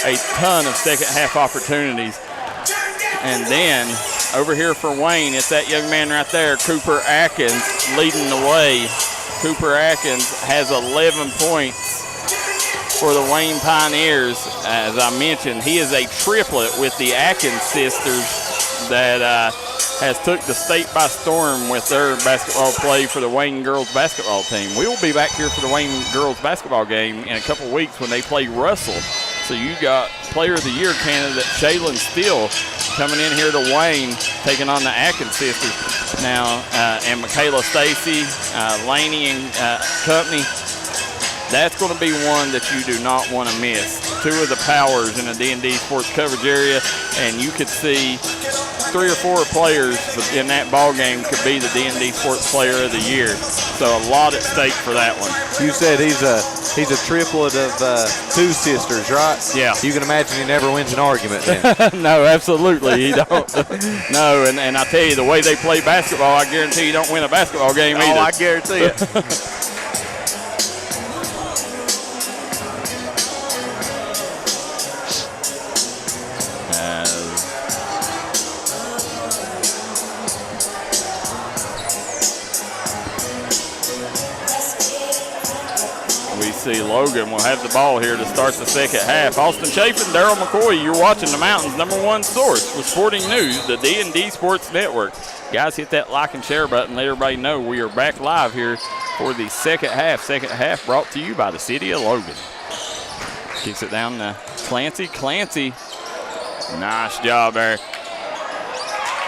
a ton of second half opportunities. And then over here for Wayne, it's that young man right there, Cooper Atkins, leading the way. Cooper Atkins has 11 points for the Wayne Pioneers. As I mentioned, he is a triplet with the Atkins sisters that has took the state by storm with their basketball play for the Wayne girls basketball team. We will be back here for the Wayne girls basketball game in a couple weeks when they play Russell. So you got Player of the Year candidate Shaylin Steele coming in here to Wayne, taking on the Atkins sisters now, and Michaela Stacy, Laney and company. That's going to be one that you do not want to miss. 2 of the powers in the D&D Sports coverage area, and you could see 3 or 4 players in that ball game could be the D&D Sports Player of the Year. So a lot at stake for that one. You said he's a triplet of 2 sisters, right? Yeah. You can imagine he never wins an argument then. No, absolutely he don't. No, and I tell you, the way they play basketball, I guarantee you don't win a basketball game either. Oh, I guarantee it. See, Logan will have the ball here to start the second half. Austin Chaffin, Darryl McCoy, you're watching the Mountains' #1 source for sporting news, the D&D Sports Network. Guys, hit that like and share button. Let everybody know we are back live here for the second half. Second half brought to you by the City of Logan. Kicks it down to Clancy. Clancy, nice job there.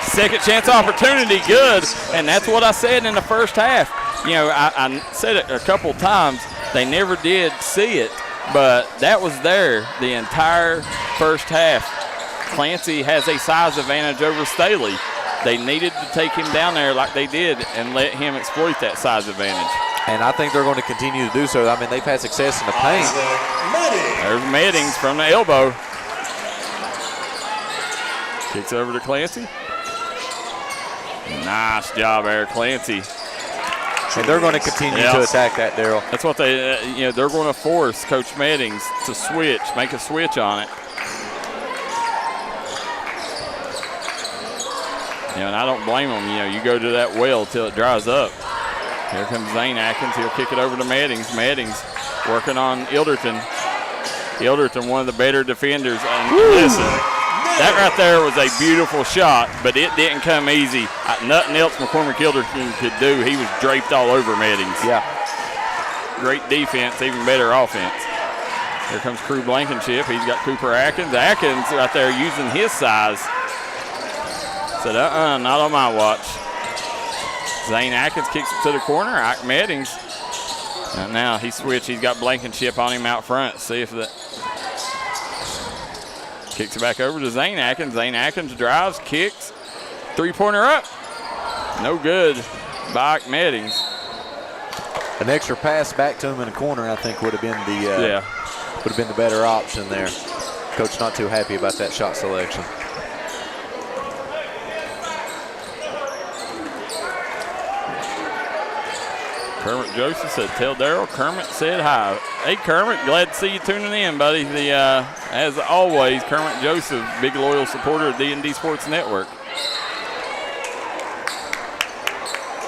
Second chance opportunity, good. And that's what I said in the first half. I said it a couple times. They never did see it, but that was there the entire first half. Clancy has a size advantage over Staley. They needed to take him down there like they did and let him exploit that size advantage. And I think they're going to continue to do so. I mean, they've had success in the paint. There's Meddings from the elbow. Kicks over to Clancy. Nice job there, Clancy. And they're going to continue to attack that, Darryl. That's what they're going to force Coach Meddings to switch, make a switch on it. And I don't blame them. You go to that well till it dries up. Here comes Zane Atkins. He'll kick it over to Meddings. Meddings working on Ilderton. Ilderton, one of the better defenders. And listen, that right there was a beautiful shot, but it didn't come easy. Nothing else McCormick Ilderton could do. He was draped all over Meddings. Yeah. Great defense, even better offense. Here comes Crew Blankenship. He's got Cooper Atkins. Atkins right there using his size. Said, not on my watch. Zane Atkins kicks it to the corner. Ike Meddings. And now he switched. He's got Blankenship on him out front. See if that. Kicks it back over to Zane Atkins. Zane Atkins drives, kicks. Three-pointer up. No good by Ike Meddings. An extra pass back to him in the corner, I think, would have been the better option there. Coach not too happy about that shot selection. Kermit Joseph said, tell Darryl Kermit said hi. Hey, Kermit, glad to see you tuning in, buddy. As always, Kermit Joseph, big loyal supporter of D&D Sports Network.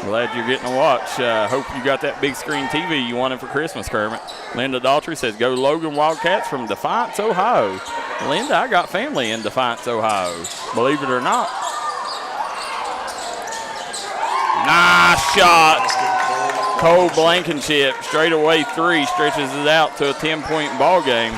Glad you're getting a watch. Hope you got that big screen TV you wanted for Christmas, Kermit. Linda Daughtry says, go Logan Wildcats from Defiance, Ohio. Linda, I got family in Defiance, Ohio. Believe it or not. Nice shot. Cole Blankenship, straight away three, stretches it out to a 10-point ball game.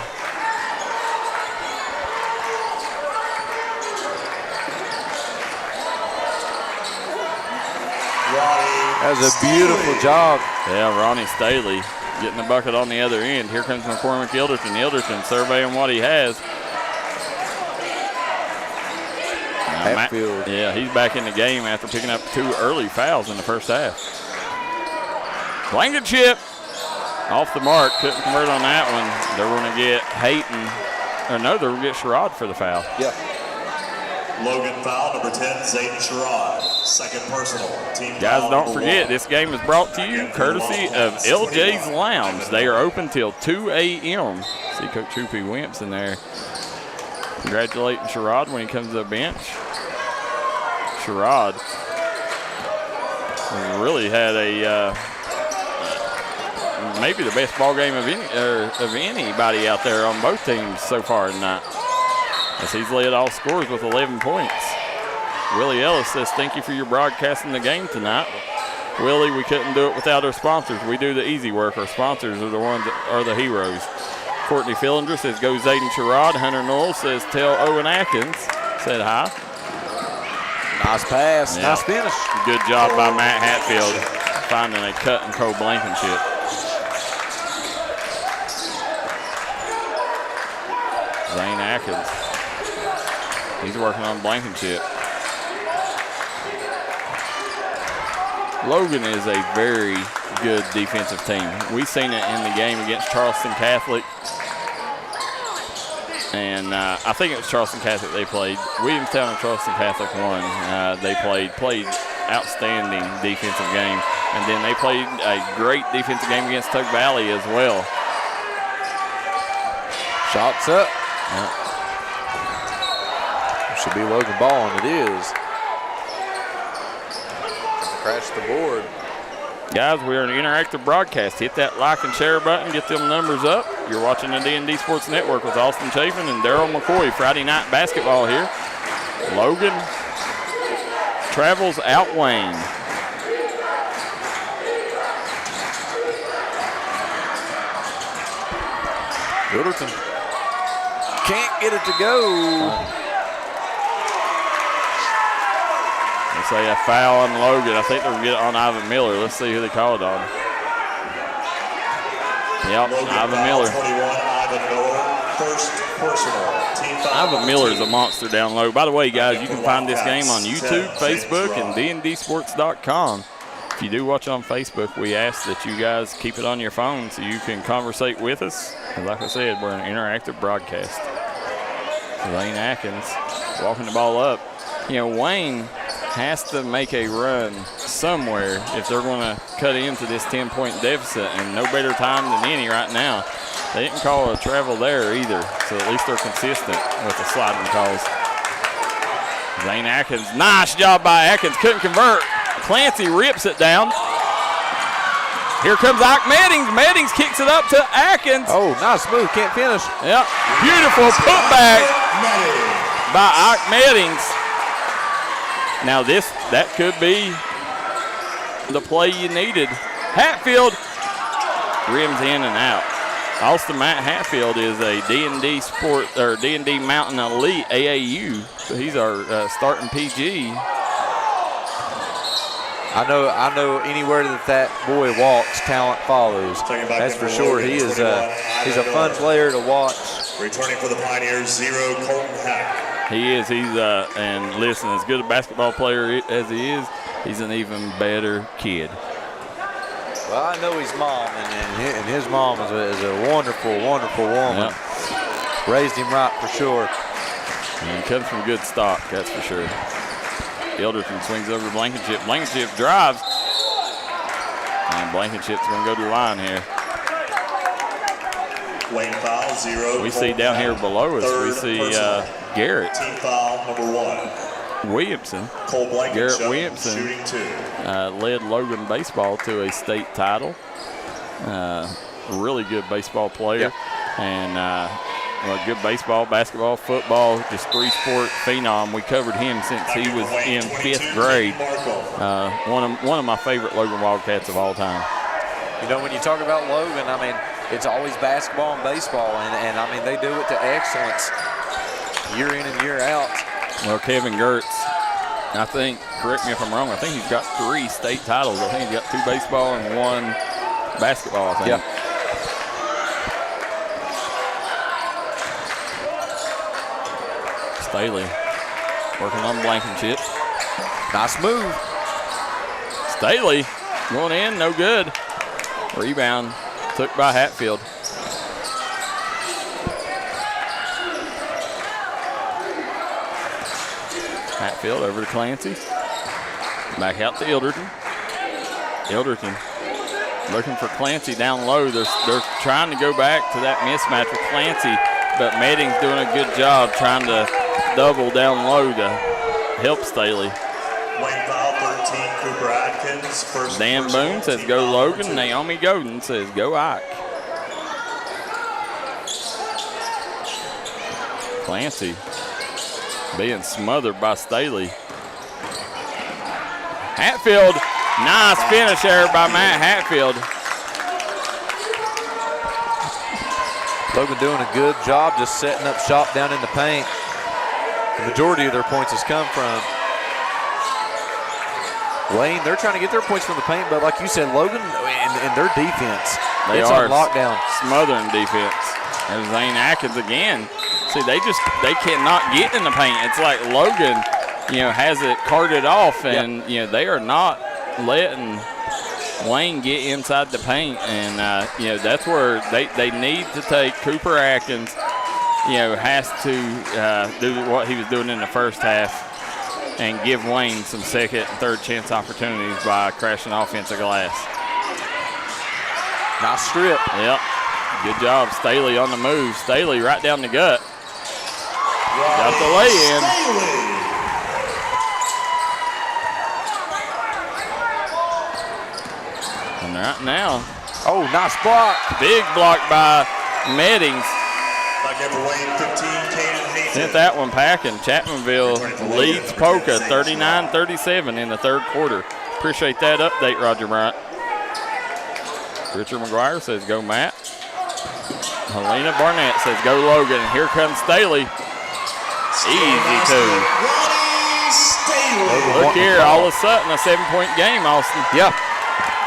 That was a beautiful job. Yeah, Ronnie Staley getting the bucket on the other end. Here comes McCormick Ilderton. Ilderton surveying what he has. Hatfield. Yeah, he's back in the game after picking up 2 early fouls in the first half. Blankenship off the mark. Couldn't convert on that one. They're going to get Hayton. Or no, they're going to get Sherrod for the foul. Yep. Logan foul, number 10, Zayden Sherrod. Second personal. Team Guys, don't forget, this game is brought to you courtesy of LJ's Lounge. They are open till 2 a.m. See Coach Choopy Wimps in there. Congratulating Sherrod when he comes to the bench. Sherrod really had a maybe the best ball game of anybody out there on both teams so far tonight, as he's led all scores with 11 points. Willie Ellis says, thank you for your broadcasting the game tonight. Willie, we couldn't do it without our sponsors. We do the easy work. Our sponsors are the ones that are the heroes. Courtney Fillinger says, go Zayden Sherrod. Hunter Noel says, tell Owen Atkins. Said hi. Nice pass. Yeah. Nice finish. Good job by Matt Hatfield finding a cut in Cole Blankenship. Zane Atkins. He's working on Blankenship. Logan is a very good defensive team. We've seen it in the game against Charleston Catholic. And I think it was Charleston Catholic they played. Williamstown and Charleston Catholic won. They played outstanding defensive game. And then they played a great defensive game against Tug Valley as well. Shots up. Yeah. Should be Logan ball, and it is. Crash the board. Guys, we are an interactive broadcast. Hit that like and share button. Get them numbers up. You're watching the D&D Sports Network with Austin Chaffin and Darryl McCoy. Friday night basketball here. Logan travels out Wayne. Ilderton can't get it to go. They say a foul on Logan. I think they're going to get it on Ivan Miller. Let's see who they called on. Yep, Ivan Miller. 21, Ivan Miller, first personal. Team foul. Ivan Miller is a monster down low. By the way, guys, you can find this game on YouTube, Facebook, and dndsports.com. If you do watch on Facebook, we ask that you guys keep it on your phone so you can conversate with us. And like I said, we're an interactive broadcast. Lane Atkins walking the ball up. You know, Wayne has to make a run somewhere if they're going to cut into this 10-point deficit, and no better time than any right now. They didn't call a travel there either, so at least they're consistent with the sliding calls. Zane Atkins, nice job by Atkins, couldn't convert. Clancy rips it down. Here comes Ike Meddings. Meddings kicks it up to Atkins. Oh, nice move, can't finish. Yep, beautiful putback by Ike Meddings. Now that could be the play you needed. Hatfield rims in and out. Austin Matt Hatfield is a D&D D&D Mountain Elite AAU. So he's our starting PG. I know anywhere that boy walks, talent follows. That's for sure. He's a fun player to watch. Returning for the Pioneers, 0, Colton Hack. He is. And listen, as good a basketball player as he is, he's an even better kid. Well, I know his mom, and his mom is a wonderful, wonderful woman. Yep. Raised him right for sure. And he comes from good stock, that's for sure. Elderton swings over to Blankenship. Blankenship drives. And Blankenship's going to go to the line here. Lane foul, 0. We see down here below us, we see Garrett. Team foul number 1. Williamson. Cole Blankenship, Garrett Williamson shooting 2. Led Logan baseball to a state title. Really good baseball player. Yep. And good baseball, basketball, football, just three-sport phenom. We covered him since he was in 5th grade. One of my favorite Logan Wildcats of all time. You know, when you talk about Logan, I mean, it's always basketball and baseball, and I mean, they do it to excellence year in and year out. Well, Kevin Gertz, I think, correct me if I'm wrong, I think he's got 3 state titles. I think he's got 2 baseball and 1 basketball, I think. Yeah. Staley working on Blankenship. Nice move. Staley going in, no good. Rebound took by Hatfield. Hatfield over to Clancy. Back out to Elderton. Elderton looking for Clancy down low. They're trying to go back to that mismatch with Clancy, but Medding's doing a good job trying to double down low to help Staley. Lane foul, 13, Cooper Atkins. First Dan Boone says go Logan. Naomi Godin says go Ike. Clancy being smothered by Staley. Hatfield, nice finish there by Matt Hatfield. Logan doing a good job just setting up shop down in the paint. The majority of their points has come from Wayne. They're trying to get their points from the paint, but like you said, Logan and their defense, it's on lockdown. Smothering defense. There's Zane Atkins again. See, they cannot get in the paint. It's like Logan, has it carted off, and they are not letting Wayne get inside the paint, and that's where they need to take Cooper Atkins. Has to do what he was doing in the first half and give Wayne some second and third chance opportunities by crashing offensive glass. Nice strip. Yep. Good job, Staley on the move. Staley right down the gut. Got the lay-in. And right now. Oh, nice block. Big block by Meddings. Sent that one packing. Chapmanville leads Polka 39-37 in the third quarter. Appreciate that update, Roger Bryant. Richard McGuire says go Matt. Helena Barnett says go Logan. And here comes Staley. Easy two. Look here, all of a sudden a 7-point game, Austin. Yeah.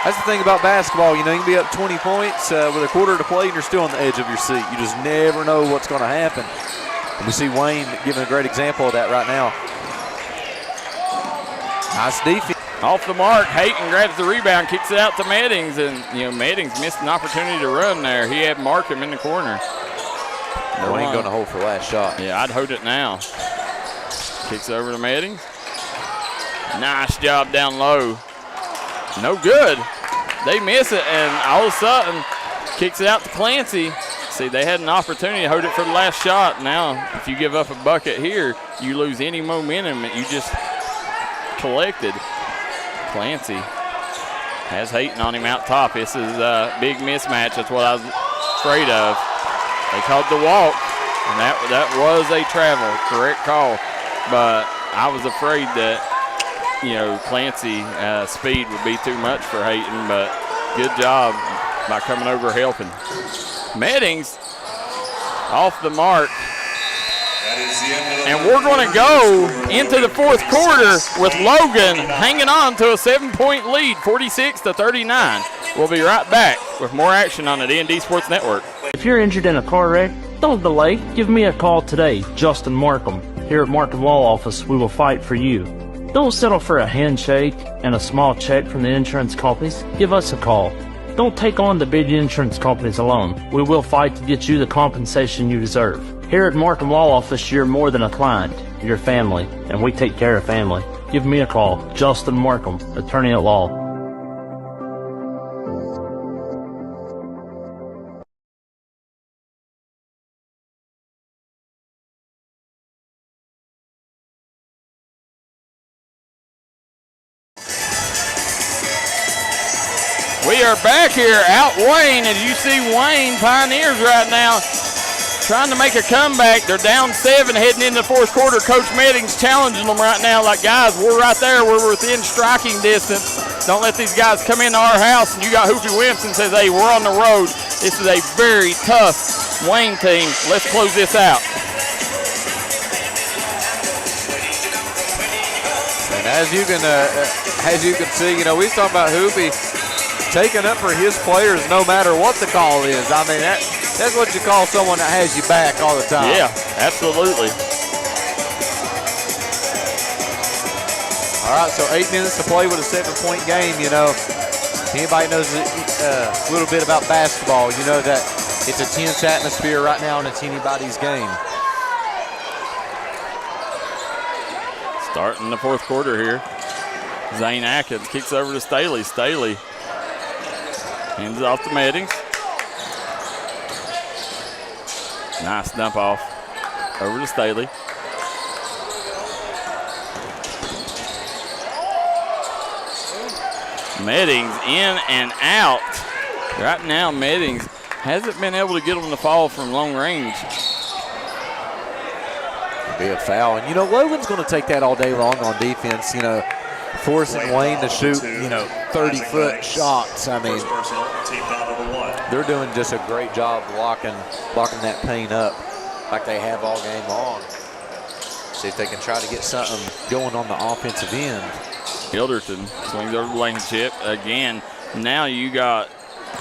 That's the thing about basketball. You can be up 20 points with a quarter to play and you're still on the edge of your seat. You just never know what's going to happen. And we see Wayne giving a great example of that right now. Nice defense. Off the mark, Hayton grabs the rebound, kicks it out to Meddings, and Meddings missed an opportunity to run there. He had Markham in the corner. Wayne going to hold for last shot. Yeah, I'd hold it now. Kicks over to Meddings. Nice job down low. No good. They miss it, and all of a sudden, kicks it out to Clancy. See, they had an opportunity to hold it for the last shot. Now, if you give up a bucket here, you lose any momentum that you just collected. Clancy has Hayton on him out top. This is a big mismatch. That's what I was afraid of. They called the walk, and that was a travel. Correct call. But I was afraid that, Clancy speed would be too much for Hayton, but good job by coming over helping. Meddings off the mark. And we're going to go into the fourth quarter with Logan hanging on to a 7-point lead, 46-39. We'll be right back with more action on the D&D Sports Network. If you're injured in a car wreck, don't delay. Give me a call today, Justin Markham. Here at Markham Law Office, we will fight for you. Don't settle for a handshake and a small check from the insurance companies. Give us a call. Don't take on the big insurance companies alone. We will fight to get you the compensation you deserve. Here at Markham Law Office, you're more than a client. You're family, and we take care of family. Give me a call, Justin Markham, attorney at law. We are back here out Wayne. As you see, Wayne Pioneers right now trying to make a comeback. They're down 7 heading into the fourth quarter. Coach Meddings challenging them right now like, guys, we're right there. We're within striking distance. Don't let these guys come into our house. And you got Hoopy Wimpson says, hey, we're on the road. This is a very tough Wayne team. Let's close this out. And as you can see, you know, we've talked about Hoopy taking up for his players no matter what the call is. I mean, that's what you call someone that has you back all the time. Yeah, absolutely. All right, so 8 minutes to play with a 7-point game. You know, anybody knows a little bit about basketball, you know that it's a tense atmosphere right now and it's anybody's game. Starting the fourth quarter here. Zane Atkins kicks over to Staley. Staley hands it off to Meddings. Nice dump off. Over to Staley. Meddings in and out. Right now, Meddings hasn't been able to get them to fall from long range. Be a foul. And, you know, Logan's going to take that all day long on defense, you know, forcing Wayne to shoot, you know, 30-foot shots. I mean, they're doing just a great job blocking that paint up like they have all game long. See if they can try to get something going on the offensive end. Hilderton swings over Blankenship again. Now you got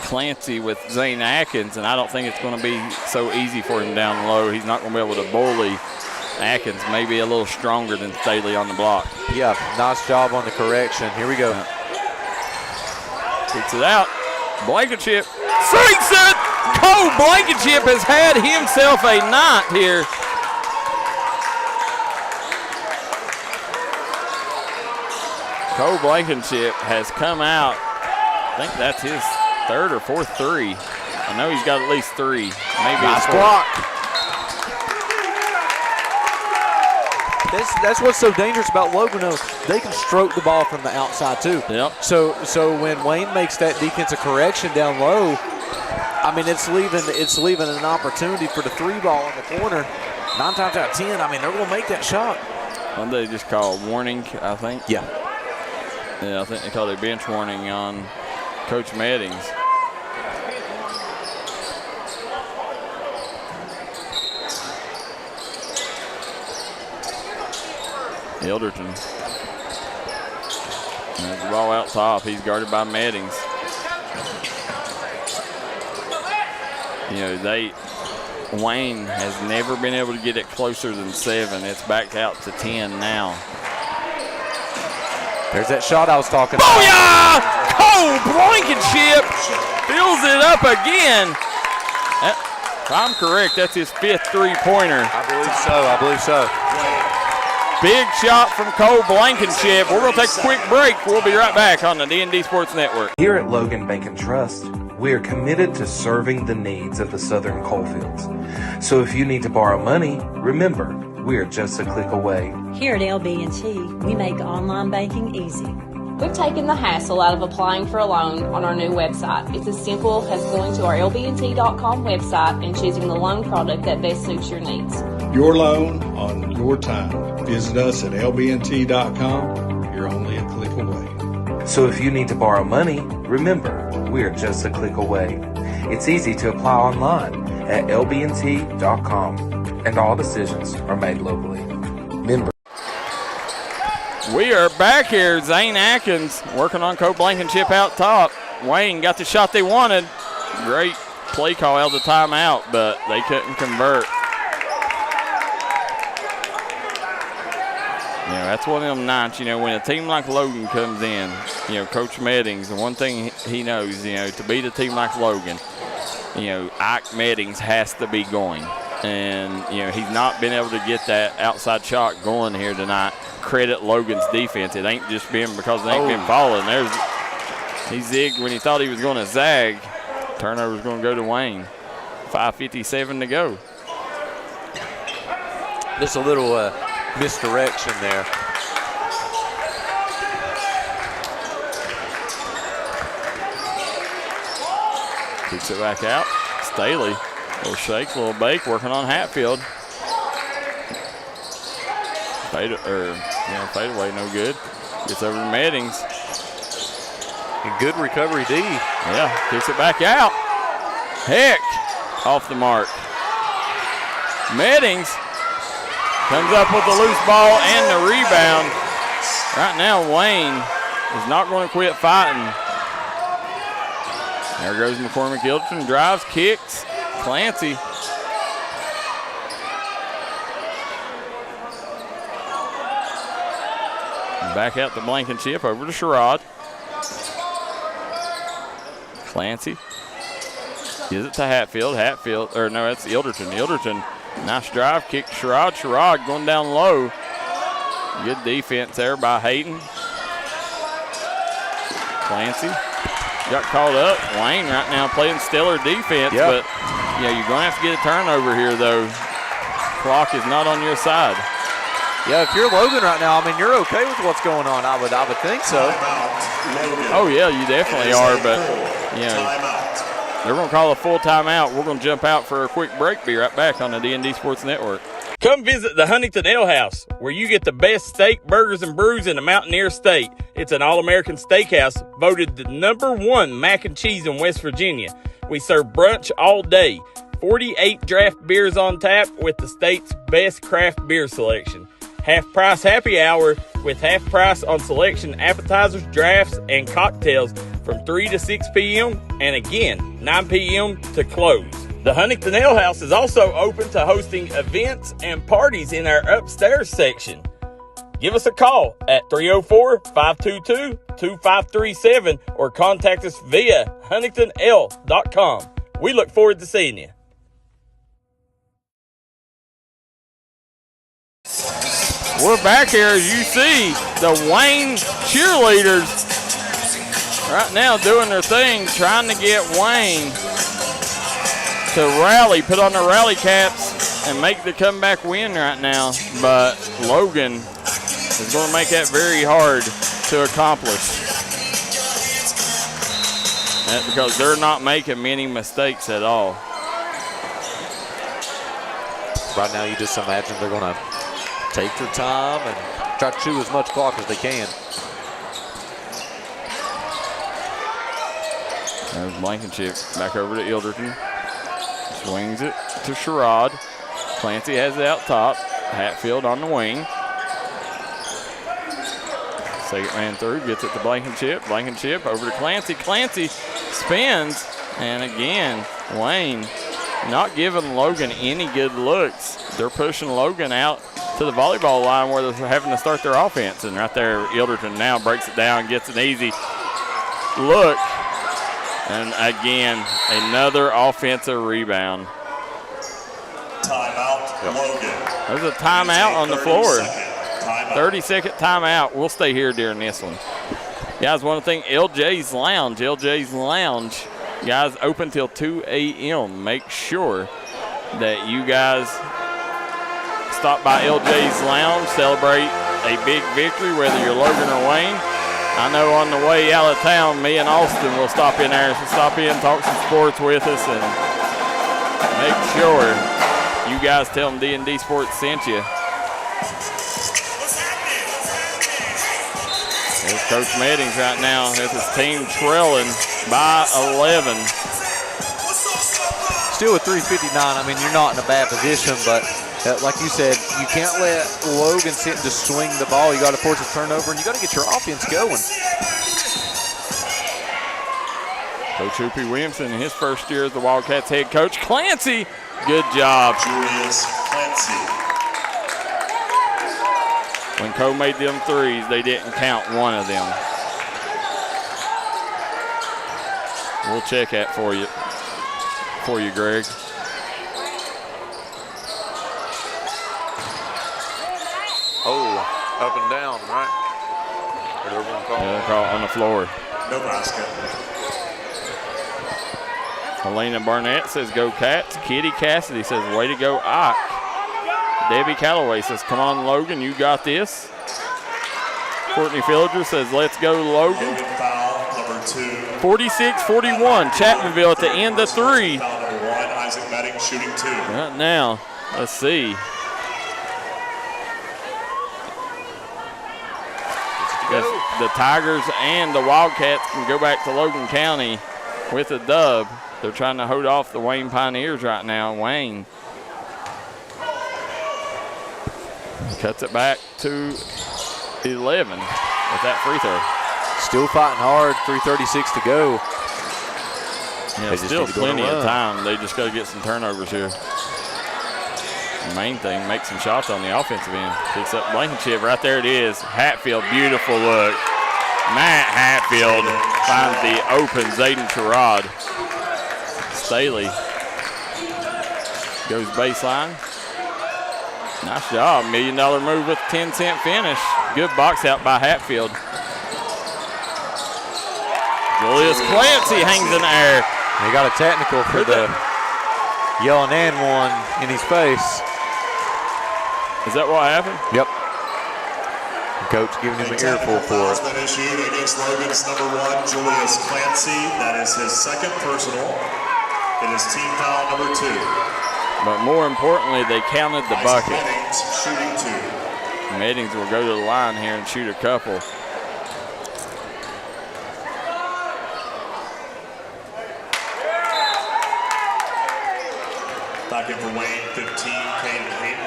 Clancy with Zane Atkins, and I don't think it's going to be so easy for him down low. He's not going to be able to bully Atkins, maybe a little stronger than Staley on the block. Yeah, nice job on the correction. Here we go. Kicks it out. Blankenship sinks it. Cole Blankenship has had himself a night here. Cole Blankenship has come out. I think that's his third or fourth three. I know he's got at least three. Maybe nice block. That's what's so dangerous about Logan. They can stroke the ball from the outside too. Yep. So when Wayne makes that defensive correction down low, I mean it's leaving an opportunity for the three ball in the corner. 9 times out of 10, I mean they're going to make that shot. What they just call a warning, I think. Yeah. Yeah, I think they called a bench warning on Coach Meddings. Hilderton. There's the ball out top. He's guarded by Meddings. You know, Wayne has never been able to get it closer than 7. It's back out to 10 now. There's that shot I was talking about. Booyah! Cole Blankenship fills it up again. If I'm correct, that's his 5th three-pointer. I believe so. Big shot from Cole Blankenship. We're going to take a quick break. We'll be right back on the D&D Sports Network. Here at Logan Bank and Trust, we are committed to serving the needs of the Southern coalfields. So if you need to borrow money, remember, we are just a click away. Here at LB&T, we make online banking easy. We've taken the hassle out of applying for a loan on our new website. It's as simple as going to our lbnt.com website and choosing the loan product that best suits your needs. Your loan on your time. Visit us at lbnt.com. You're only a click away. So if you need to borrow money, remember, we are just a click away. It's easy to apply online at lbnt.com, and all decisions are made locally. Member. We are back here. Zane Atkins working on Coach Blankenship out top. Wayne got the shot they wanted. Great play call out of the timeout, but they couldn't convert. You know, that's one of them nights, you know, when a team like Logan comes in, you know, Coach Meddings, the one thing he knows, you know, to beat a team like Logan, you know, Ike Meddings has to be going. And, you know, he's not been able to get that outside shot going here tonight. Credit Logan's defense. It ain't just been because they ain't been falling. He zigged when he thought he was going to zag. Turnover's going to go to Wayne. 5:57 to go. Just a little misdirection there. Kicks it back out. Staley. Little shake, little bake, working on Hatfield. Fade away, no good. Gets over to Meddings. And good recovery, D. Yeah, kicks it back out. Heck, off the mark. Meddings comes up with the loose ball and the rebound. Right now, Wayne is not going to quit fighting. There goes McCormick Ilderton, drives, kicks. Clancy. Back out to Blankenship, over to Sherrod. Clancy gives it to Hatfield. No, that's Ilderton. Ilderton, nice drive, kick to Sherrod. Sherrod going down low. Good defense there by Hayden. Clancy got caught up. Wayne right now playing stellar defense, but yeah, you're going to have to get a turnover here, though. Clock is not on your side. Yeah, if you're Logan right now, I mean, you're okay with what's going on. I would think so. Oh, yeah, you definitely are, but, you know, they're going to call a full timeout. We're going to jump out for a quick break. Be right back on the D&D Sports Network. Come visit the Huntington Ale House, where you get the best steak, burgers, and brews in the Mountaineer State. It's an all-American steakhouse, voted the #1 mac and cheese in West Virginia. We serve brunch all day. 48 draft beers on tap with the state's best craft beer selection. Half-price happy hour with half price on selection appetizers, drafts, and cocktails from 3 to 6 p.m. and again, 9 p.m. to close. The Huntington Ale House is also open to hosting events and parties in our upstairs section. Give us a call at 304-522-2537 or contact us via huntingtonl.com. We look forward to seeing you. We're back here, as you see, the Wayne cheerleaders right now doing their thing, trying to get Wayne to rally, put on their rally caps, and make the comeback win right now. But Logan is going to make that very hard to accomplish. That's because they're not making many mistakes at all. Right now, you just imagine they're going to take their time and try to chew as much clock as they can. There's Blankenship back over to Ilderton. Swings it to Sherrod. Clancy has it out top. Hatfield on the wing. Second man through, gets it to Blankenship. Blankenship over to Clancy. Clancy spins, and again, Wayne not giving Logan any good looks. They're pushing Logan out to the volleyball line where they're having to start their offense. And right there, Ilderton now breaks it down, gets an easy look. And again, another offensive rebound. Timeout, Logan. There's a timeout on the floor. 30-second timeout. We'll stay here during this one. Guys, one thing, LJ's Lounge, guys, open till 2 a.m. Make sure that you guys stop by LJ's Lounge, celebrate a big victory, whether you're Logan or Wayne. I know on the way out of town, me and Austin will stop in there, talk some sports with us, and make sure you guys tell them D&D Sports sent you. There's Coach Meddings right now. There's his team trailing by 11. still with 3:59. I mean, you're not in a bad position, but like you said, you can't let Logan sit and just swing the ball. You got to force a turnover, and you got to get your offense going. Coach Hoopy Williamson in his first year as the Wildcats head coach. Clancy, good job. Julius Clancy. When Cole made them threes, they didn't count one of them. We'll check that for you, Greg. Oh, up and down, right? They're going to call. Yeah, they're called on the floor. No basket. Helena Barnett says, go Cats. Kitty Cassidy says, way to go, Ike. Debbie Calloway says, come on, Logan, you got this. Courtney Fillinger says, let's go, Logan. Foul number 2. 46-41, Chapmanville at the end of 3. Foul number 1, Isaac Medding shooting 2. Right now, let's see. The Tigers and the Wildcats can go back to Logan County with a dub. They're trying to hold off the Wayne Pioneers right now. Wayne cuts it back to 11 with that free throw. Still fighting hard, 3:36 to go. Yeah, still plenty of time. They just got to get some turnovers here. The main thing, make some shots on the offensive end. Picks up Blankenship. Right there it is. Hatfield, beautiful look. Matt Hatfield finds the open Zayden Sherrod. Staley goes baseline. Nice job. $1 million move with a 10-cent finish. Good box out by Hatfield. Julius Clancy hangs in the air. He got a technical for the yelling and one in his face. Is that what happened? Yep. Coach giving him an earful for it. Been issued against Logan's number 1, Julius Clancy. That is his second personal. It is team foul number 2. But more importantly, they counted the bucket. Meddings shooting 2. Meddings will go to the line here and shoot a couple. Back in for Wayne, 15, Caden Hayden.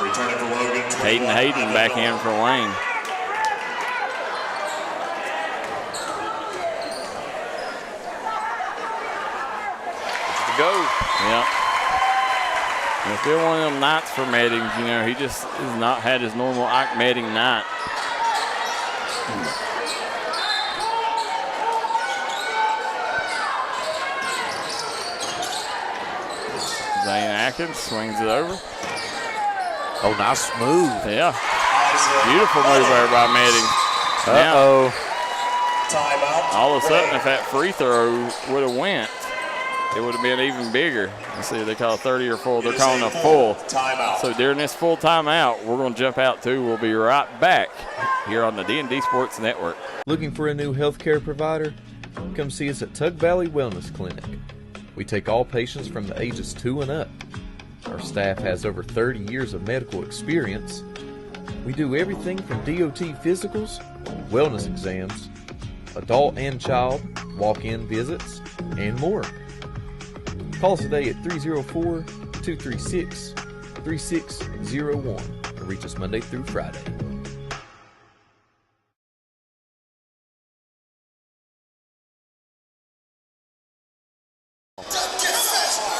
Returning for Logan, 21. Hayden back in for Wayne. Go. Yeah. And it's been one of them nights for Meddings. You know, he just has not had his normal Ike Medding night. Zane Atkins swings it over. Oh, nice move. Yeah. Beautiful move there by Meddings. Uh-oh. Timeout. All of a sudden, if that free throw would have went, it would have been even bigger. Let's see, they call it 30 or full. They're calling a full. Timeout. So during this full timeout, we're going to jump out too. We'll be right back here on the D&D Sports Network. Looking for a new healthcare provider? Come see us at Tug Valley Wellness Clinic. We take all patients from the ages 2 and up. Our staff has over 30 years of medical experience. We do everything from DOT physicals, wellness exams, adult and child, walk-in visits, and more. Call us today at 304-236-3601 or reach us Monday through Friday.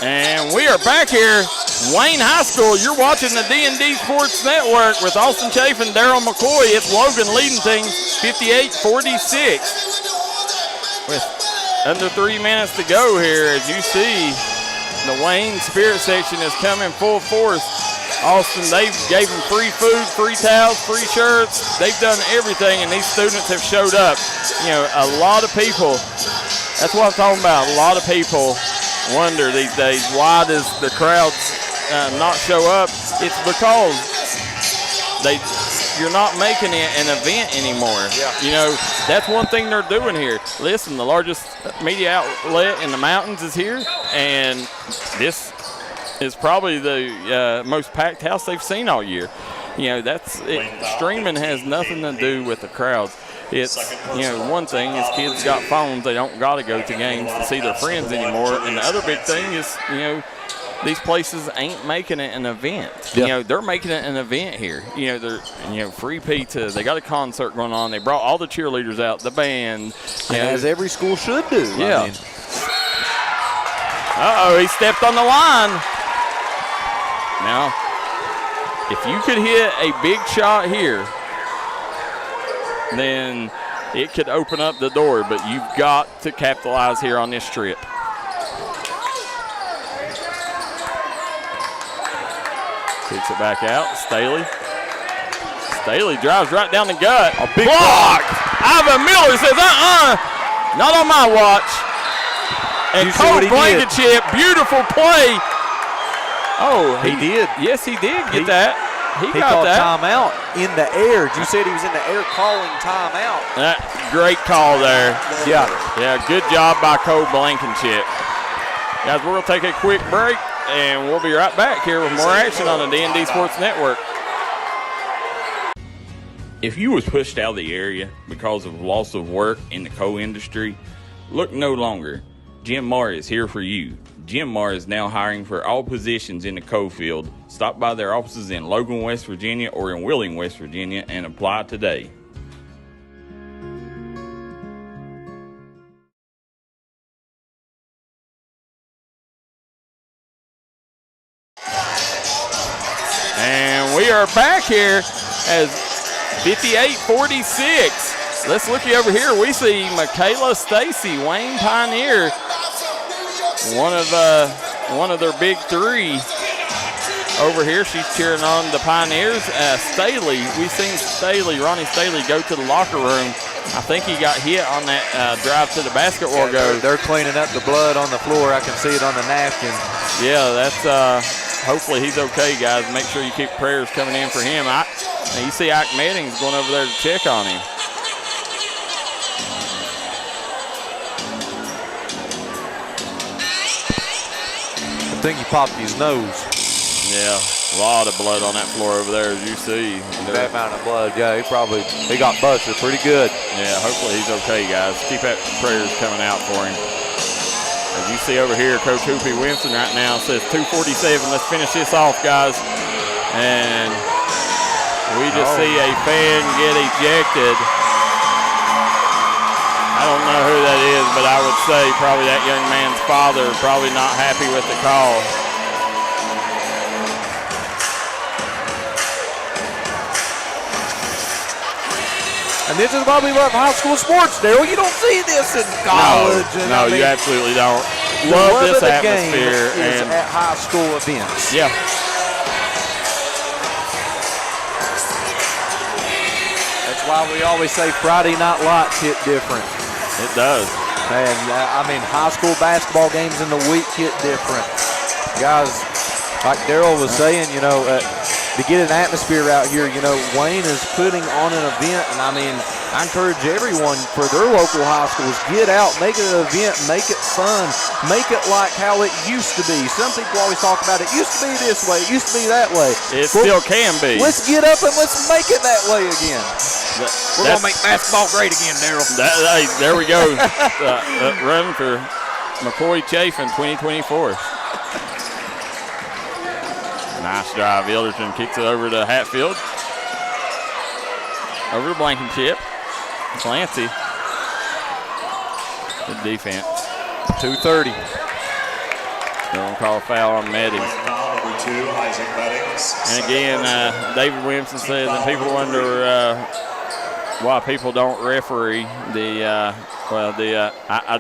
And we are back here, Wayne High School. You're watching the D&D Sports Network with Austin Chaffin, Darryl McCoy. It's Logan leading things 58-46. With under 3 minutes to go here, as you see, the Wayne Spirit section is coming full force. Austin, they gave them free food, free towels, free shirts. They've done everything, and these students have showed up. You know, a lot of people, that's what I'm talking about, a lot of people wonder these days, why does the crowds not show up? It's because you're not making it an event anymore. Yeah. You know, that's one thing they're doing here. Listen, the largest media outlet in the mountains is here, and this is probably the most packed house they've seen all year. You know, streaming has nothing to do with the crowds. it's, one thing is kids got phones. They don't got to go to games to see their friends anymore. And the other big thing is, these places ain't making it an event. They're making it an event here. They're, free pizza. They got a concert going on. They brought all the cheerleaders out, the band. As every school should do. Yeah. Uh-oh, he stepped on the line. Now, if you could hit a big shot here, then it could open up the door, but you've got to capitalize here on this trip. Kicks it back out. Staley drives right down the gut. A big block. Ivan Miller says, not on my watch. And Cole Blankenship, beautiful play. Oh, he did. Yes, he did get that. He got called that. timeout in the air. You said he was in the air calling timeout. Great call there. Yeah. Yeah, good job by Cole Blankenship. Guys, we're going to take a quick break, and we'll be right back here with more action on the D&D Sports Network. If you was pushed out of the area because of loss of work in the coal industry, look no longer. Jim Marr is here for you. Jim Marr is now hiring for all positions in the coal field. Stop by their offices in Logan, West Virginia or in Wheeling, West Virginia and apply today. And we are back here as 58-46. Let's look over here. We see Michaela Stacy, Wayne Pioneer, one of their big three over here. She's cheering on the Pioneers. Staley, we've seen Ronnie Staley go to the locker room. I think he got hit on that drive to the basket or go. They're cleaning up the blood on the floor. I can see it on the napkin. Yeah, that's hopefully he's okay, guys. Make sure you keep prayers coming in for him. You see Ike Meddings going over there to check on him. I think he popped his nose. Yeah, a lot of blood on that floor over there, as you see. That amount of blood, yeah, he got busted pretty good. Yeah, hopefully he's okay, guys. Keep that prayers coming out for him. As you see over here, Coach Hoopy Winston right now says 2:47. Let's finish this off, guys. And we just see a fan get ejected. I don't know who that is, but I would say probably that young man's father, probably not happy with the call. And this is why we love high school sports, Darryl. You don't see this in college. No, you absolutely don't. Love this atmosphere. And at high school events. Yeah. That's why we always say Friday night lights hit different. It does. And, high school basketball games in the week hit different. Guys, like Darryl was saying, to get an atmosphere out here, Wayne is putting on an event, and I encourage everyone for their local high schools, get out, make it an event, make it fun, make it like how it used to be. Some people always talk about it used to be this way, it used to be that way. It still can be. Let's get up and let's make it that way again. We're going to make basketball great again, Darryl. There we go. Run for McCoy Chaffin 2024. Nice drive. Ilderton kicks it over to Hatfield. Over to Blankenship. Clancy. Good defense. 2:30. They're going to call a foul on Meddings. And again, David Williamson says that people wonder why people don't referee I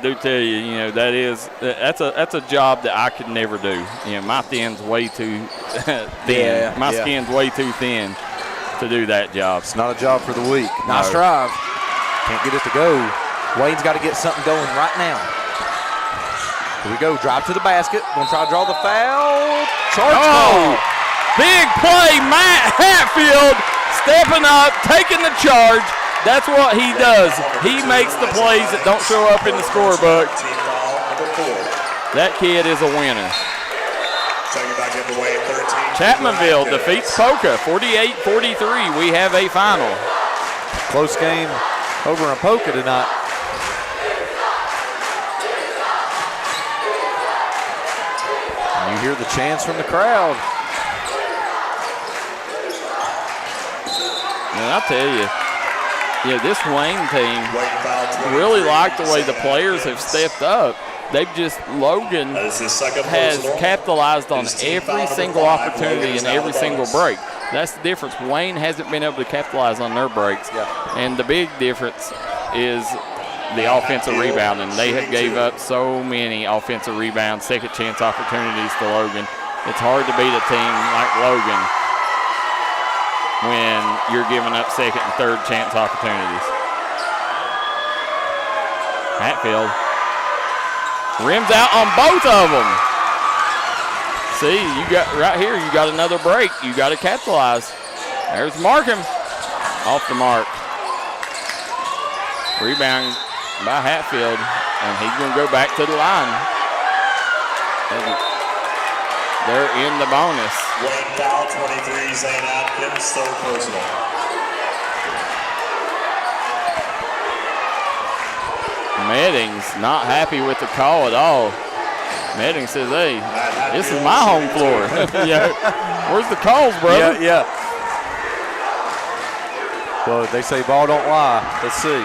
do tell you, that's a job that I could never do. My thin's way too thin. My skin's way too thin to do that job. It's not a job for the weak. Nice drive. Can't get it to go. Wayne's got to get something going right now. Here we go. Drive to the basket. Gonna try to draw the foul. Charge call. Big play. Matt Hatfield stepping up, taking the charge. That's what he does. He makes the plays that don't show up in the scorebook. That kid is a winner. Chapmanville defeats Polka 48-43. We have a final. Close game. over in Polka tonight. And you hear the chants from the crowd. And I'll tell you, this Wayne team really like the way the players have stepped up. Logan has capitalized on every single opportunity and every single break. That's the difference. Wayne hasn't been able to capitalize on their breaks. And the big difference is the offensive rebounding. They have gave up so many offensive rebounds, second chance opportunities to Logan. It's hard to beat a team like Logan when you're giving up second and third chance opportunities. Hatfield rims out on both of them. See, you got right here, you got another break. You got to capitalize. There's Markham off the mark. Rebound by Hatfield, and he's going to go back to the line. And they're in the bonus. Wayne foul, 23, Zane Atkins, third personal. Medding's not happy with the call at all. Medding says, hey, this is my home floor. Where's the calls, brother? Yeah. Well, they say ball don't lie. Let's see.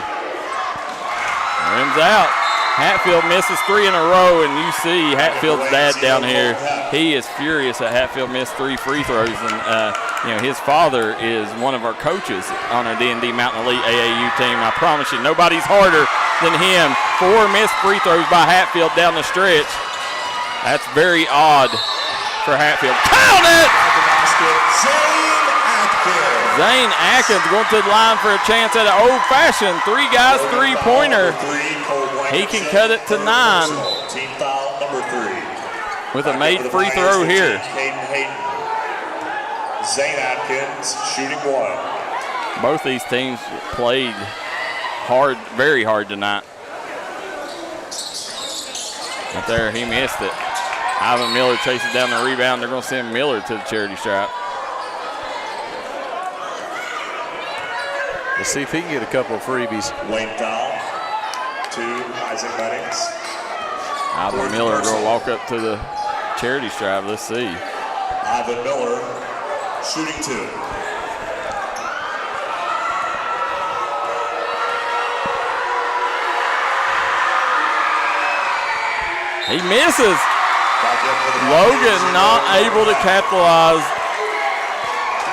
Rims out. Hatfield misses 3 in a row, and you see Hatfield's dad down here. He is furious that Hatfield missed 3 free throws, and his father is one of our coaches on our D&D Mountain Elite AAU team. I promise you, nobody's harder than him. 4 missed free throws by Hatfield down the stretch. That's very odd for Hatfield. Count it! Zane Atkins going to the line for a chance at an old-fashioned 3 guys, 3-pointer. He can cut it to 9 Team foul number 3. with a made free throw here. Zane Atkins shooting 1. Both these teams played hard, very hard tonight. Right there, he missed it. Ivan Miller chases down the rebound. They're going to send Miller to the charity stripe. Let's see if he can get a couple of freebies. Wayne foul to Isaac Meddings. Ivan Miller going to walk up to the charity stripe. Let's see. Ivan Miller shooting 2. He misses. Logan not able to capitalize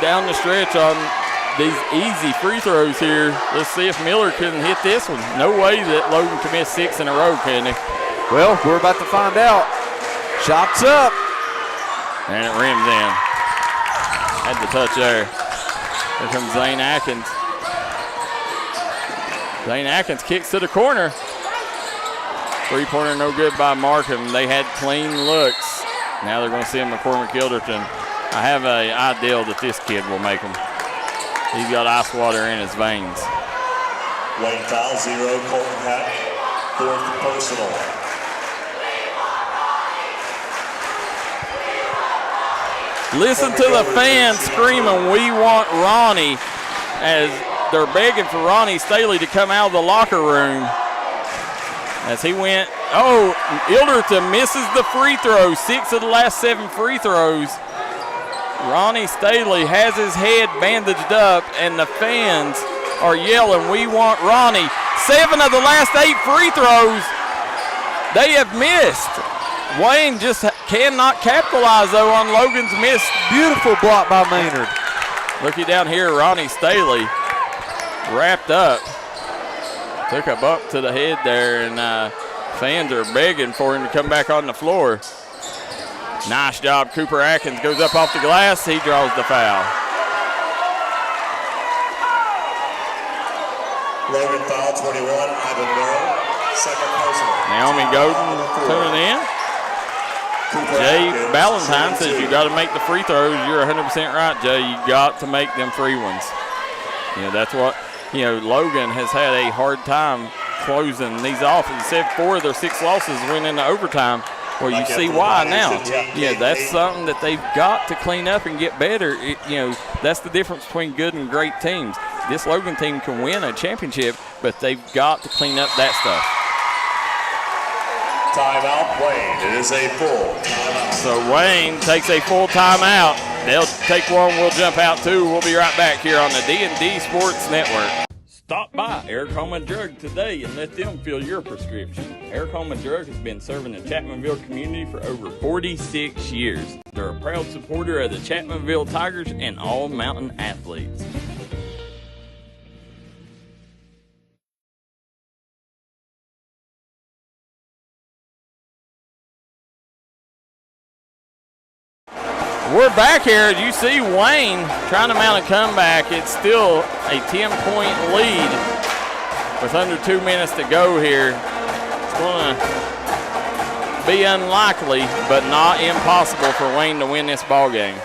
down the stretch on these easy free throws here. Let's see if Miller can hit this one. No way that Logan can miss 6 in a row, can he? Well, we're about to find out. Shots up. And it rims in. Had the touch there. Here comes Zane Atkins. Zane Atkins kicks to the corner. 3-pointer no good by Markham. They had clean looks. Now they're going to send McCormick Gilderton. I have an ideal that this kid will make them. He's got ice water in his veins. Wayne foul 0, Colton Heck, 4th personal. Listen to the fans screaming, "We want Ronnie," as they're begging for Ronnie Staley to come out of the locker room. As he went, Ilderton misses the free throw. 6 of the last 7 free throws. Ronnie Staley has his head bandaged up, and the fans are yelling, "We want Ronnie." 7 of the last 8 free throws they have missed. Wayne just cannot capitalize, though, on Logan's miss. Beautiful block by Maynard. Looky down here, Ronnie Staley wrapped up. Took a bump to the head there, and fans are begging for him to come back on the floor. Nice job. Cooper Atkins goes up off the glass. He draws the foul. Logan foul 21, Ivan Miller, 2nd personal. Naomi Godin tuning in. Jay Ballantyne says you got to make the free throws. You're 100% right, Jay. You got to make them free ones. That's what, Logan has had a hard time closing these off. He said 4 of their 6 losses went into overtime. Well, you see why now. That's something that they've got to clean up and get better. That's the difference between good and great teams. this Logan team can win a championship, but they've got to clean up that stuff. Timeout, Wayne. It is a full timeout. So Wayne takes a full timeout. They'll take one. We'll jump out two. We'll be right back here on the D&D Sports Network. Stop by Eric Homa Drug today and let them fill your prescription. Eric Homa Drug has been serving the Chapmanville community for over 46 years. They're a proud supporter of the Chapmanville Tigers and all mountain athletes. We're back here. You see Wayne trying to mount a comeback. It's still a 10-point lead with under 2 minutes to go here. It's going to be unlikely, but not impossible for Wayne to win this ball game.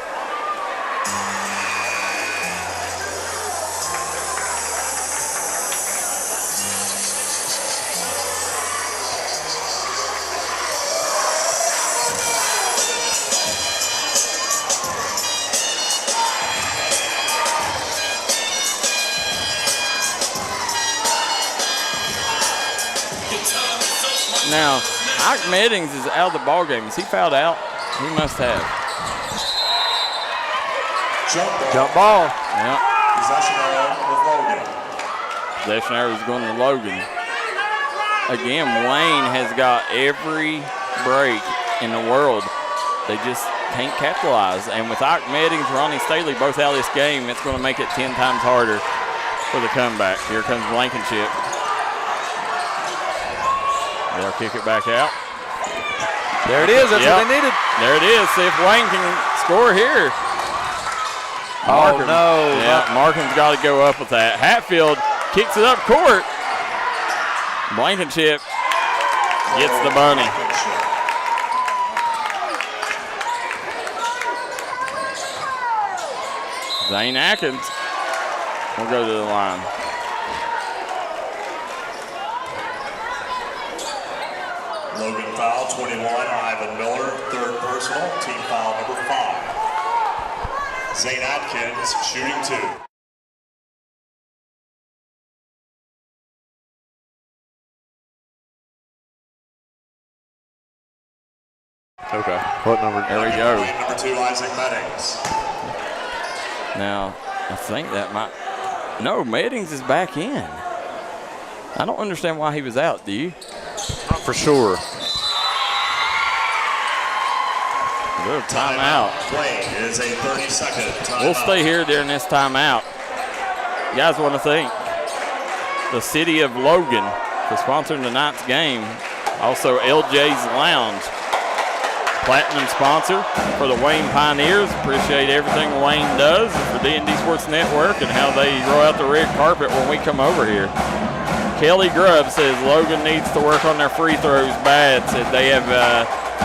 Now, Ike Meddings is out of the ball game. Is he fouled out? He must have. Jump ball. Yep. Possession arrow with Logan. Possession arrow is going to Logan. Again, Wayne has got every break in the world. They just can't capitalize. And with Ike Meddings, Ronnie Staley both out of this game, it's going to make it 10 times harder for the comeback. Here comes Blankenship. They'll kick it back out. There it is. That's what they needed. There it is. See if Wayne can score here. Markham. Oh, no. Yeah, Markham's got to go up with that. Hatfield kicks it up court. Blankenship gets the bunny. Zane Atkins will go to the line. Logan foul, 21, Ivan Miller, third personal, team foul number 5. Zane Atkins shooting 2. Okay. What number? There we go. Number 2, Isaac Meddings. Now, I think that might. No, Meddings is back in. I don't understand why he was out, do you? Not for sure. Good timeout. Play is a 30-second timeout. We'll stay here during this timeout. You guys want to thank the city of Logan for sponsoring tonight's game. Also, LJ's Lounge, platinum sponsor for the Wayne Pioneers. Appreciate everything Wayne does for D&D Sports Network and how they roll out the red carpet when we come over here. Kelly Grubb says Logan needs to work on their free throws bad. Said they have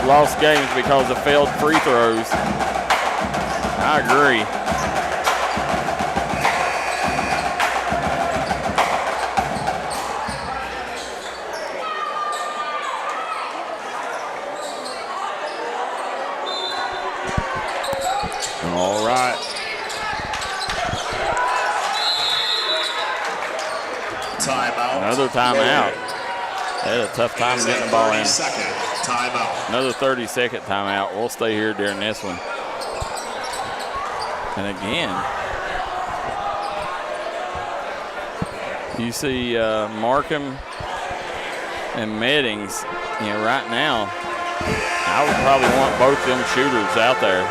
lost games because of failed free throws. I agree. All right. Timeout. Another timeout. They had a tough time getting the ball in. 30-second timeout. Another 30-second timeout. We'll stay here during this one. And again, you see Markham and Meddings, you know, right now, I would probably want both them shooters out there.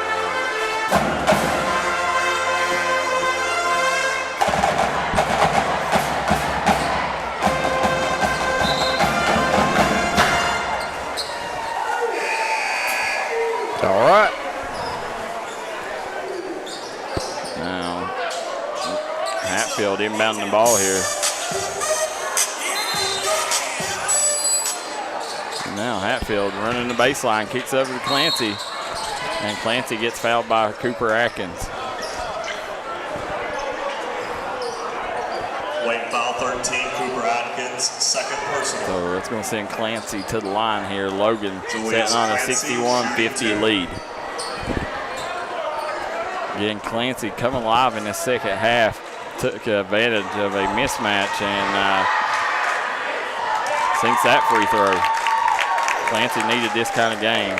All right. Now, Hatfield inbounding the ball here. Now Hatfield running the baseline, kicks over to Clancy. And Clancy gets fouled by Cooper Atkins. Wayne foul 13, Cooper Atkins, second personal. So it's going to send Clancy to the line here. Logan setting on a 61-50 lead. Again, Clancy coming live in the second half. took advantage of a mismatch and sinks that free throw. Clancy needed this kind of game.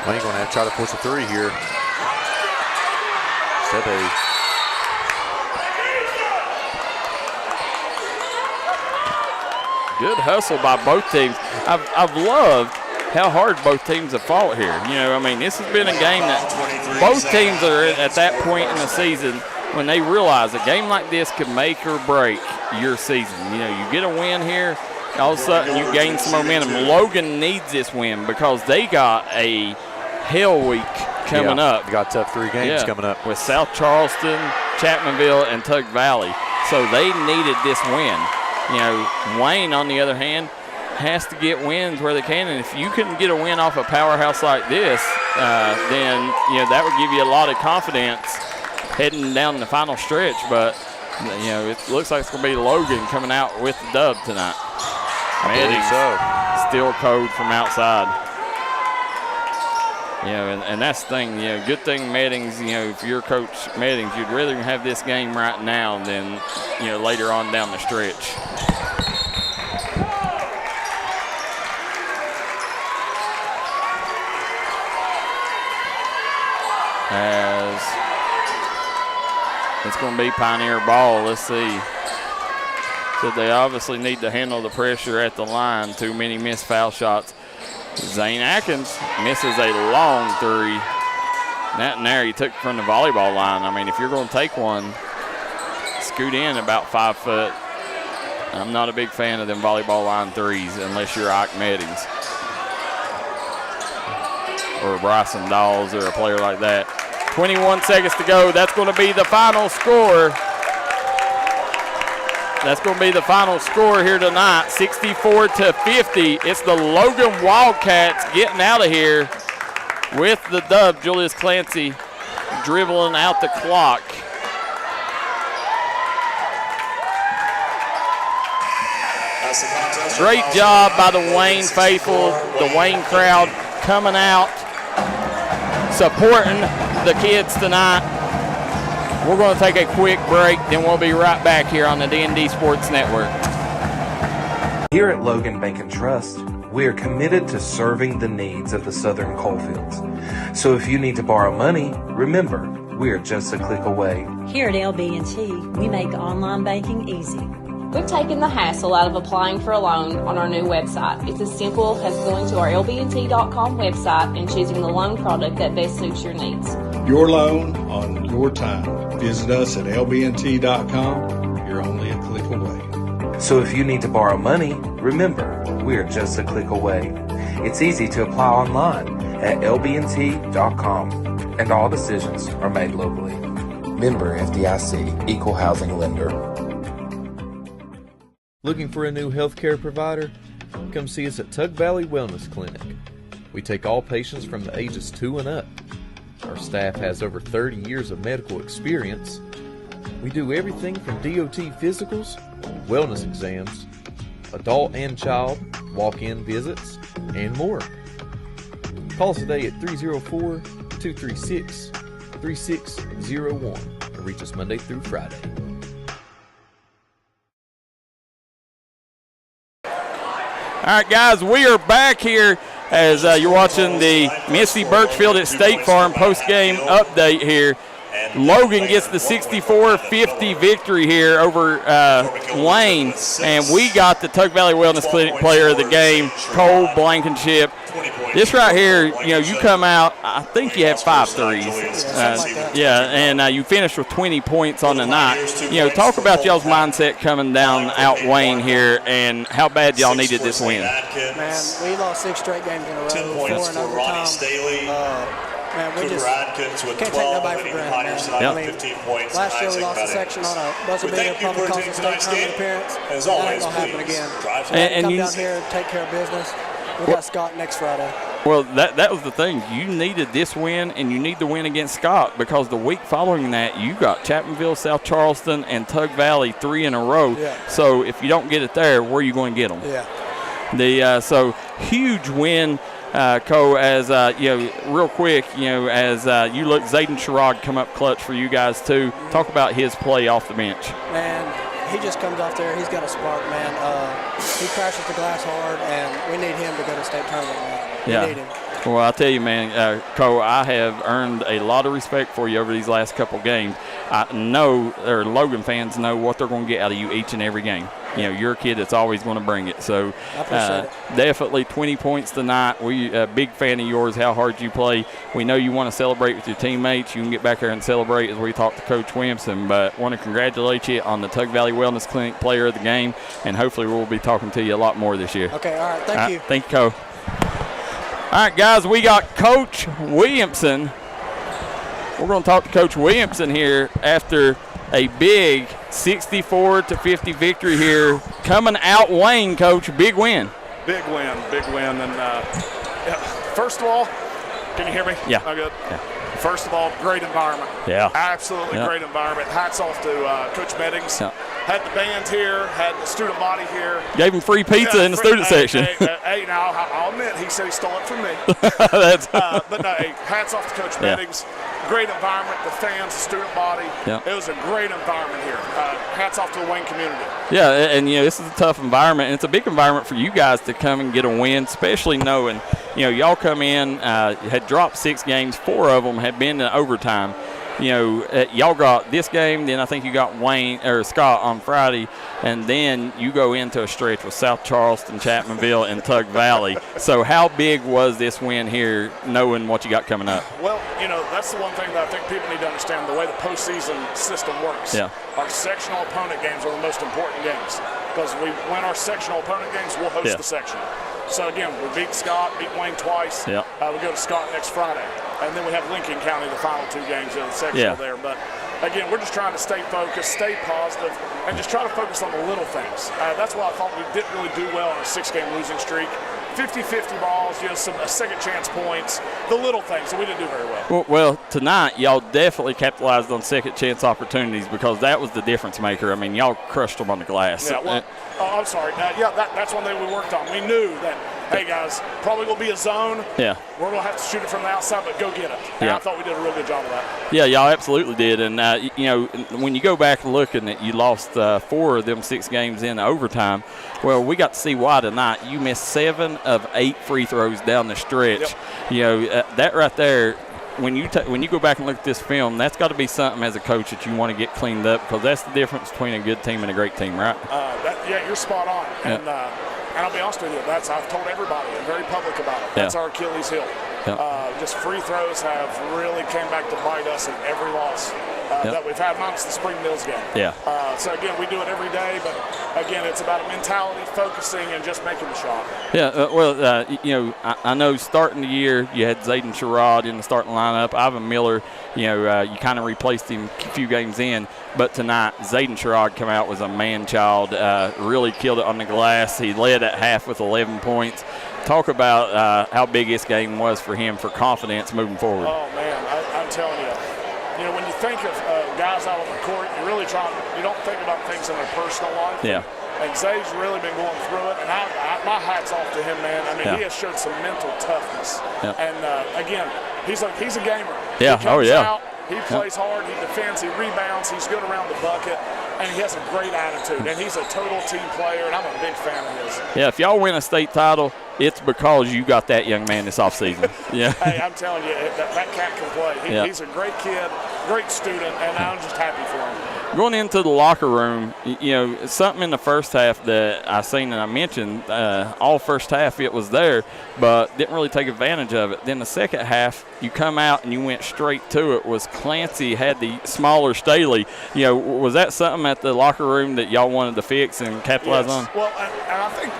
Wayne going to have to try to force a three here. Good hustle by both teams. I've loved how hard both teams have fought here. You know, I mean, this has been a game that both teams are at that point in the season when they realize a game like this could make or break your season. You know, you get a win here, all of a sudden you gain some momentum. Logan needs this win because they got a hell week coming up. They got tough 3 games coming up. With South Charleston, Chapmanville, and Tug Valley. So they needed this win. You know, Wayne, on the other hand, has to get wins where they can, and if you can get a win off a powerhouse like this, then you know that would give you a lot of confidence heading down the final stretch. But you know, it looks like it's going to be Logan coming out with the dub tonight. Meddings still code from outside. You know, and that's the thing. You know, good thing Meddings. You know, if you're Coach Meddings, you'd rather have this game right now than you know later on down the stretch. As it's going to be Pioneer ball. Let's see. So they obviously need to handle the pressure at the line. Too many missed foul shots. Zane Atkins misses a long three. That and there he took from the volleyball line. I mean, if you're going to take one, scoot in about 5 foot. I'm not a big fan of them volleyball line threes unless you're Ike Meddings or Bryson Dawes or a player like that. 21 seconds to go. That's going to be the final score. That's going to be the final score here tonight, 64-50. It's the Logan Wildcats getting out of here with the dub. Julius Clancy dribbling out the clock. Great job by the Wayne faithful, the Wayne crowd coming out, supporting the kids tonight. We're going to take a quick break, then we'll be right back here on the D&D Sports Network. Here at Logan Bank and Trust, we are committed to serving the needs of the Southern Coalfields. So if you need to borrow money, remember, we are just a click away. Here at LB&T, we make online banking easy. We've taken the hassle out of applying for a loan on our new website. It's as simple as going to our lbnt.com website and choosing the loan product that best suits your needs. Your loan on your time. Visit us at lbnt.com. You're only a click away. So if you need to borrow money, remember, we are just a click away. It's easy to apply online at lbnt.com, and all decisions are made locally. Member FDIC, Equal Housing Lender. Looking for a new healthcare provider? Come see us at Tug Valley Wellness Clinic. We take all patients from the ages 2 and up. Our staff has over 30 years of medical experience. We do everything from DOT physicals, wellness exams, adult and child, walk-in visits, and more. Call us today at 304-236-3601 or reach us Monday through Friday. All right, guys, we are back here as you're watching the Missy Birchfield at State Farm post-game update here. Logan gets the 64-50 victory here over Wayne, and we got the Tug Valley Wellness Clinic player of the game, Cole Blankenship. This right here, you know, you come out, I think you had 5 threes. And you finished with 20 points on the night. You know, talk about y'all's mindset coming down out Wayne here and how bad y'all needed this win. Man, we lost 6 straight games in a row, 4 in overtime. Man, we just can't take nobody for granted, man. I mean, last year we lost a section on a buzzer beater, probably caused a state tournament appearance. That ain't going to happen again. So we come down here and take care of business. We got Scott next Friday. Well, that was the thing. You needed this win, and you need the win against Scott, because the week following that, you got Chapmanville, South Charleston, and Tug Valley 3 in a row. Yeah. So if you don't get it there, where are you going to get them? Yeah. So huge win, Cole. As real quick, as you look, Zayden Sherrod come up clutch for you guys too. Talk about his play off the bench. Man, he just comes off there. He's got a spark, man. He crashes the glass hard, and we need him to go to state tournament, man. We need him. Well, I'll tell you, man, Cole, I have earned a lot of respect for you over these last couple games. I know, or Logan fans know what they're going to get out of you each and every game. You're a kid that's always going to bring it. So definitely 20 points tonight. We a big fan of yours, how hard you play. We know you want to celebrate with your teammates. You can get back there and celebrate as we talk to Coach Williamson. But want to congratulate you on the Tug Valley Wellness Clinic Player of the Game, and hopefully we'll be talking to you a lot more this year. Okay, all right, thank you. Thank you, Cole. All right, guys, we got Coach Williamson. We're going to talk to Coach Williamson here after a big 64-50 victory here, coming out Wayne, Coach. Big win. Big win. And first of all, can you hear me? Yeah. Oh, good. Yeah. First of all, great environment. Yeah. Absolutely great environment. Hats off to Coach Meddings. Yeah. Had the band here, had the student body here. Gave him free pizza in the student section. Hey, now I'll admit, he said he stole it from me. But no, hats off to Coach Meddings. Great environment, the fans, the student body. Yeah. It was a great environment here. Hats off to the Wayne community. Yeah, and this is a tough environment, and it's a big environment for you guys to come and get a win, especially knowing, y'all come in, had dropped 6 games, 4 of them had been in overtime. Y'all got this game, then I think you got Scott on Friday, and then you go into a stretch with South Charleston, Chapmanville, and Tug Valley. So how big was this win here, knowing what you got coming up? Well, that's the one thing that I think people need to understand, the way the postseason system works. Yeah. Our sectional opponent games are the most important games, because we win our sectional opponent games, we'll host the section. So, again, we beat Scott, beat Wayne twice. Yeah. We go to Scott next Friday. And then we have Lincoln County the final 2 games in the sectional there. But, again, we're just trying to stay focused, stay positive, and just try to focus on the little things. That's why I thought we didn't really do well on a 6-game losing streak. 50-50 balls, some second chance points, the little things. So we didn't do very well. Well, tonight y'all definitely capitalized on second chance opportunities, because that was the difference maker. I mean, y'all crushed them on the glass. Yeah, well, I'm sorry. That's one thing we worked on. We knew that, hey, guys, probably going to be a zone. Yeah. We're going to have to shoot it from the outside, but go get it. And I thought we did a real good job of that. Yeah, y'all absolutely did. And, when you go back and look at you lost 4 of them 6 games in overtime. Well, we got to see why tonight. You missed 7 of 8 free throws down the stretch. Yep. That right there, when you go back and look at this film, that's got to be something as a coach that you want to get cleaned up, because that's the difference between a good team and a great team, right? You're spot on. And I'll be honest with you, I've told everybody, I'm very public about it. That's our Achilles heel. Just free throws have really came back to bite us in every loss that we've had, minus the Spring Mills game. So, again, we do it every day, but, again, it's about a mentality, focusing, and just making the shot. I know starting the year you had Zayden Sherrod in the starting lineup. Ivan Miller, you kind of replaced him a few games in. But tonight, Zayden Sherrod come out was a man-child, really killed it on the glass. He led at half with 11 points. Talk about how big this game was for him for confidence moving forward. Oh, man, I'm telling you. When you think of guys out on the court, you don't think about things in their personal life. Yeah. And Zay's really been going through it, and my hat's off to him, man. I mean, he has showed some mental toughness. Yeah. And, again, he's a gamer. Yeah, he comes out, he plays hard, he defends, he rebounds, he's good around the bucket, and he has a great attitude. And he's a total team player, and I'm a big fan of his. Yeah, if y'all win a state title, it's because you got that young man this offseason. Yeah. Hey, I'm telling you, that cat can play. He's a great kid, great student, and I'm just happy for him. Going into the locker room, something in the first half that I seen and I mentioned, all first half it was there, but didn't really take advantage of it. Then the second half, you come out and you went straight to it, was Clancy had the smaller Staley. Was that something at the locker room that y'all wanted to fix and capitalize on? Well, and I think,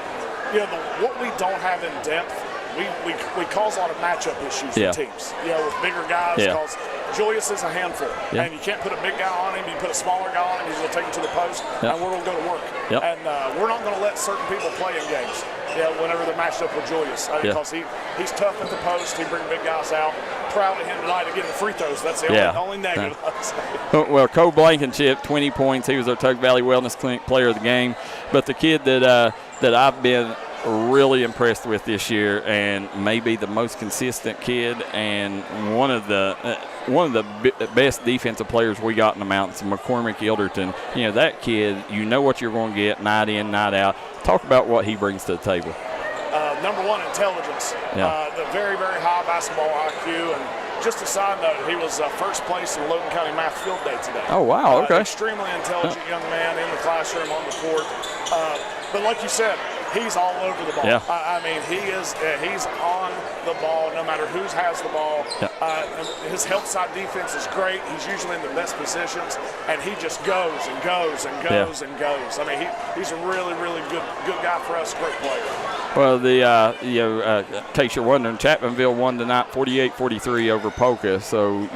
what we don't have in depth, we cause a lot of matchup issues with teams. With bigger guys, because Julius is a handful, and you can't put a big guy on him. You put a smaller guy on him, he's going to take him to the post, and we're going to go to work. And we're not going to let certain people play in games. whenever they're matched up with Julius. Because he's tough at the post. He brings big guys out. Proud of him tonight to get the free throws. That's the only negative. Well, Cole Blankenship, 20 points. He was our Tug Valley Wellness Clinic player of the game. But the kid that I've been really impressed with this year, and maybe the most consistent kid, and one of the best defensive players we got in the mountains, McCormick Ilderton. That kid, you know what you're going to get night in, night out. Talk about what he brings to the table. Number one, intelligence. The very, very high basketball IQ. And just a side note, he was first place in Logan County Math Field Day today. Oh, wow, okay. Extremely intelligent young man in the classroom, on the court. But like you said, he's all over the ball. Yeah. I mean, he's on the ball no matter who has the ball. His help side defense is great. He's usually in the best positions, and he just goes and goes and goes and goes. I mean, he's a really, really good guy for us, great player. Well, in case you're wondering, Chapmanville won tonight 48-43 over Polka. So,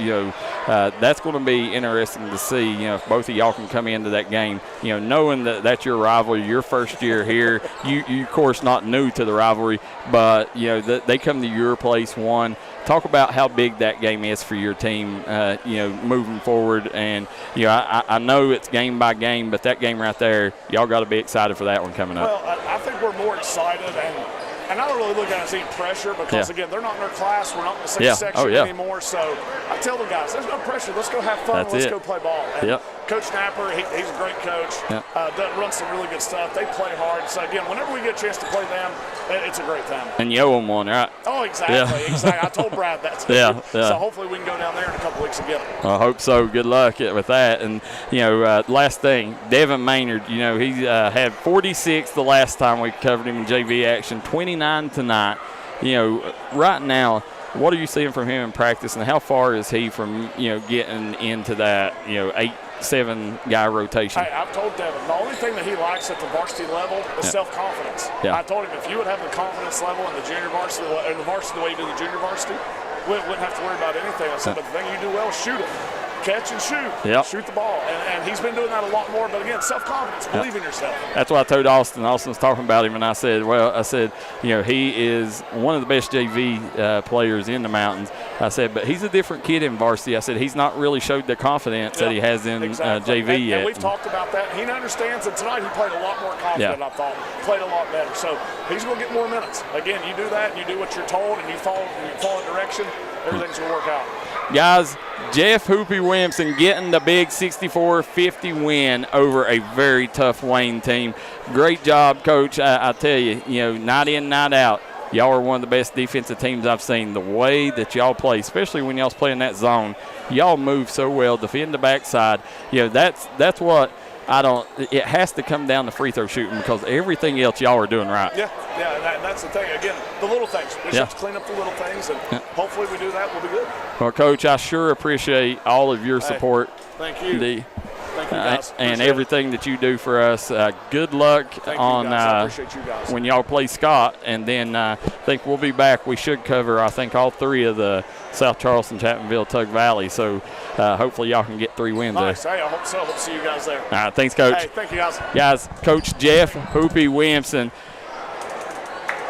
that's going to be interesting to see, if both of y'all can come into that game, knowing that that's your rivalry, your first year here. You of course, not new to the rivalry, but, they come to your place one. Talk about how big that game is for your team, moving forward. And, I know it's game by game, but that game right there, y'all got to be excited for that one coming up. Well, I think we're more excited, and I don't really look at it as any pressure because, again, they're not in their class. We're not in the same section anymore. So I tell the guys, there's no pressure. Let's go have fun. Let's go play ball. And Coach Napper, he's a great coach. Runs some really good stuff. They play hard. So, again, whenever we get a chance to play them, it's a great time. And you owe them one, right? Oh, exactly. Exactly. I told Brad that. So hopefully we can go down there in a couple weeks and get them. I hope so. Good luck with that. And, last thing, Devin Maynard, he had 46 the last time we covered him in JV action, 29 tonight. Right now, what are you seeing from him in practice, and how far is he from, getting into that, 8-7 guy rotation? I've told Devin, the only thing that he likes at the varsity level is self-confidence. I told him if you would have the confidence level in the junior varsity, and the varsity the way you do the junior varsity, we wouldn't have to worry about anything. I said, but the thing you do well is shoot it. Catch and shoot. Shoot the ball. And he's been doing that a lot more. But, again, self-confidence, believe in yourself. That's what I told Austin. Austin was talking about him, and I said, he is one of the best JV players in the mountains. I said, but he's a different kid in varsity. I said, he's not really showed the confidence that he has in JV yet. And we've talked about that. He understands, and tonight he played a lot more confident, I thought. Played a lot better. So he's going to get more minutes. Again, you do that, and you do what you're told, and you follow in direction, everything's going to work out. Guys, Jeff Hoopy Williamson getting the big 64-50 win over a very tough Wayne team. Great job, Coach. I tell you, night in, night out, y'all are one of the best defensive teams I've seen. The way that y'all play, especially when y'all's playing that zone, y'all move so well, defend the backside. That's what it has to come down to free throw shooting because everything else y'all are doing right. And that's the thing. Again, the little things. We just have to clean up the little things, and hopefully we do that, we'll be good. Well, Coach, I sure appreciate all of your support. Thank you. Thank you, guys. And everything that you do for us. Good luck I appreciate you guys. When y'all play Scott, and then I think we'll be back. We should cover, I think, all three of the South Charleston, Chapmanville, Tug Valley. So hopefully y'all can get 3 wins there. Hey, I hope so. Hope to see you guys there. All right, thanks, Coach. Hey, thank you, guys. Guys, Coach Jeff Hoopy Williamson,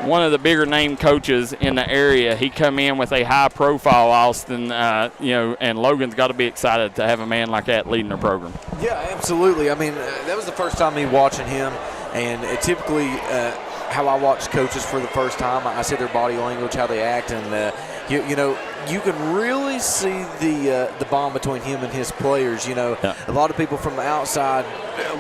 one of the bigger name coaches in the area. He come in with a high profile, Austin, and Logan's got to be excited to have a man like that leading their program. Yeah, absolutely. I mean, that was the first time me watching him, and typically how I watch coaches for the first time, I see their body language, how they act, and you can really see the bond between him and his players. A lot of people from the outside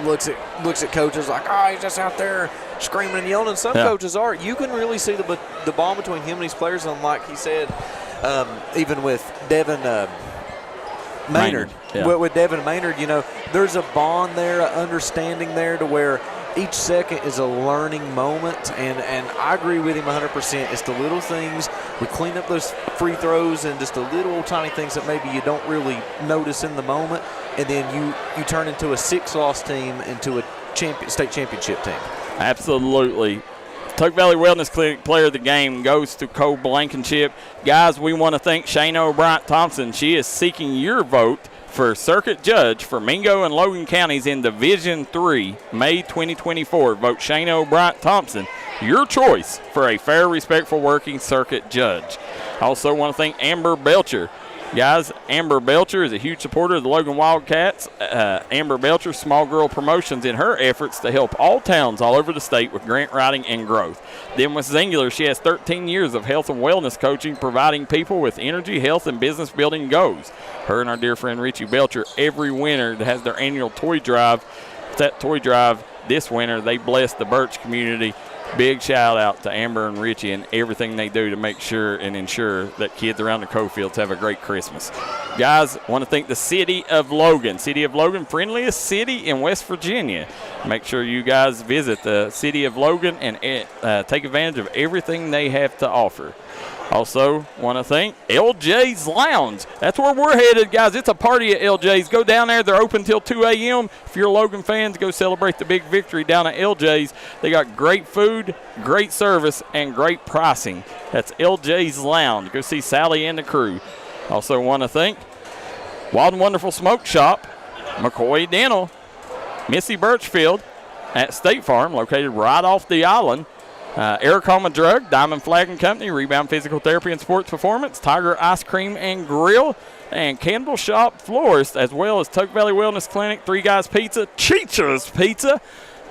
looks at coaches like, he's just out there screaming and yelling, and some coaches are. You can really see the bond between him and his players, and like he said, even with Devin Maynard. With Devin Maynard, there's a bond there, an understanding there to where each second is a learning moment, and I agree with him 100%. It's the little things. We clean up those free throws and just the little tiny things that maybe you don't really notice in the moment, and then you turn into a 6-loss team into a state championship team. Absolutely. Tug Valley Wellness Clinic player of the game goes to Cole Blankenship. Guys, we want to thank Shayna O'Brien-Thompson. She is seeking your vote for circuit judge for Mingo and Logan counties in Division III, May 2024. Vote Shayna O'Brien-Thompson your choice for a fair, respectful working circuit judge. I also want to thank Amber Belcher. Guys, Amber Belcher is a huge supporter of the Logan Wildcats. Amber Belcher, small girl promotions in her efforts to help all towns all over the state with grant writing and growth. Then with Singular, she has 13 years of health and wellness coaching, providing people with energy, health, and business building goals. Her and our dear friend Richie Belcher, every winter has their annual toy drive. That toy drive this winter, they bless the Birch community. Big shout out to Amber and Richie and everything they do to make sure and ensure that kids around the Cofields have a great Christmas. Guys, want to thank the City of Logan. City of Logan, friendliest city in West Virginia. Make sure you guys visit the City of Logan and take advantage of everything they have to offer. Also, want to thank LJ's Lounge. That's where we're headed, guys. It's a party at LJ's. Go down there. They're open till 2 a.m. If you're Logan fans, go celebrate the big victory down at LJ's. They got great food, great service, and great pricing. That's LJ's Lounge. Go see Sally and the crew. Also want to thank Wild and Wonderful Smoke Shop, McCoy Dental, Missy Birchfield at State Farm, located right off the island. Ericoma Drug, Diamond Flag and Company, Rebound Physical Therapy and Sports Performance, Tiger Ice Cream and Grill, and Candle Shop Florist, as well as Tug Valley Wellness Clinic, Three Guys Pizza, Cheechas Pizza,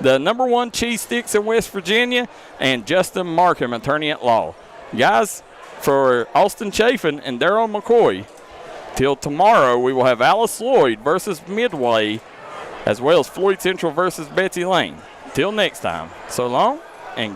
the #1 cheese sticks in West Virginia, and Justin Markham, attorney at law. Guys, for Austin Chaffin and Darryl McCoy, till tomorrow we will have Alice Lloyd versus Midway, as well as Floyd Central versus Betsy Lane. Till next time, so long.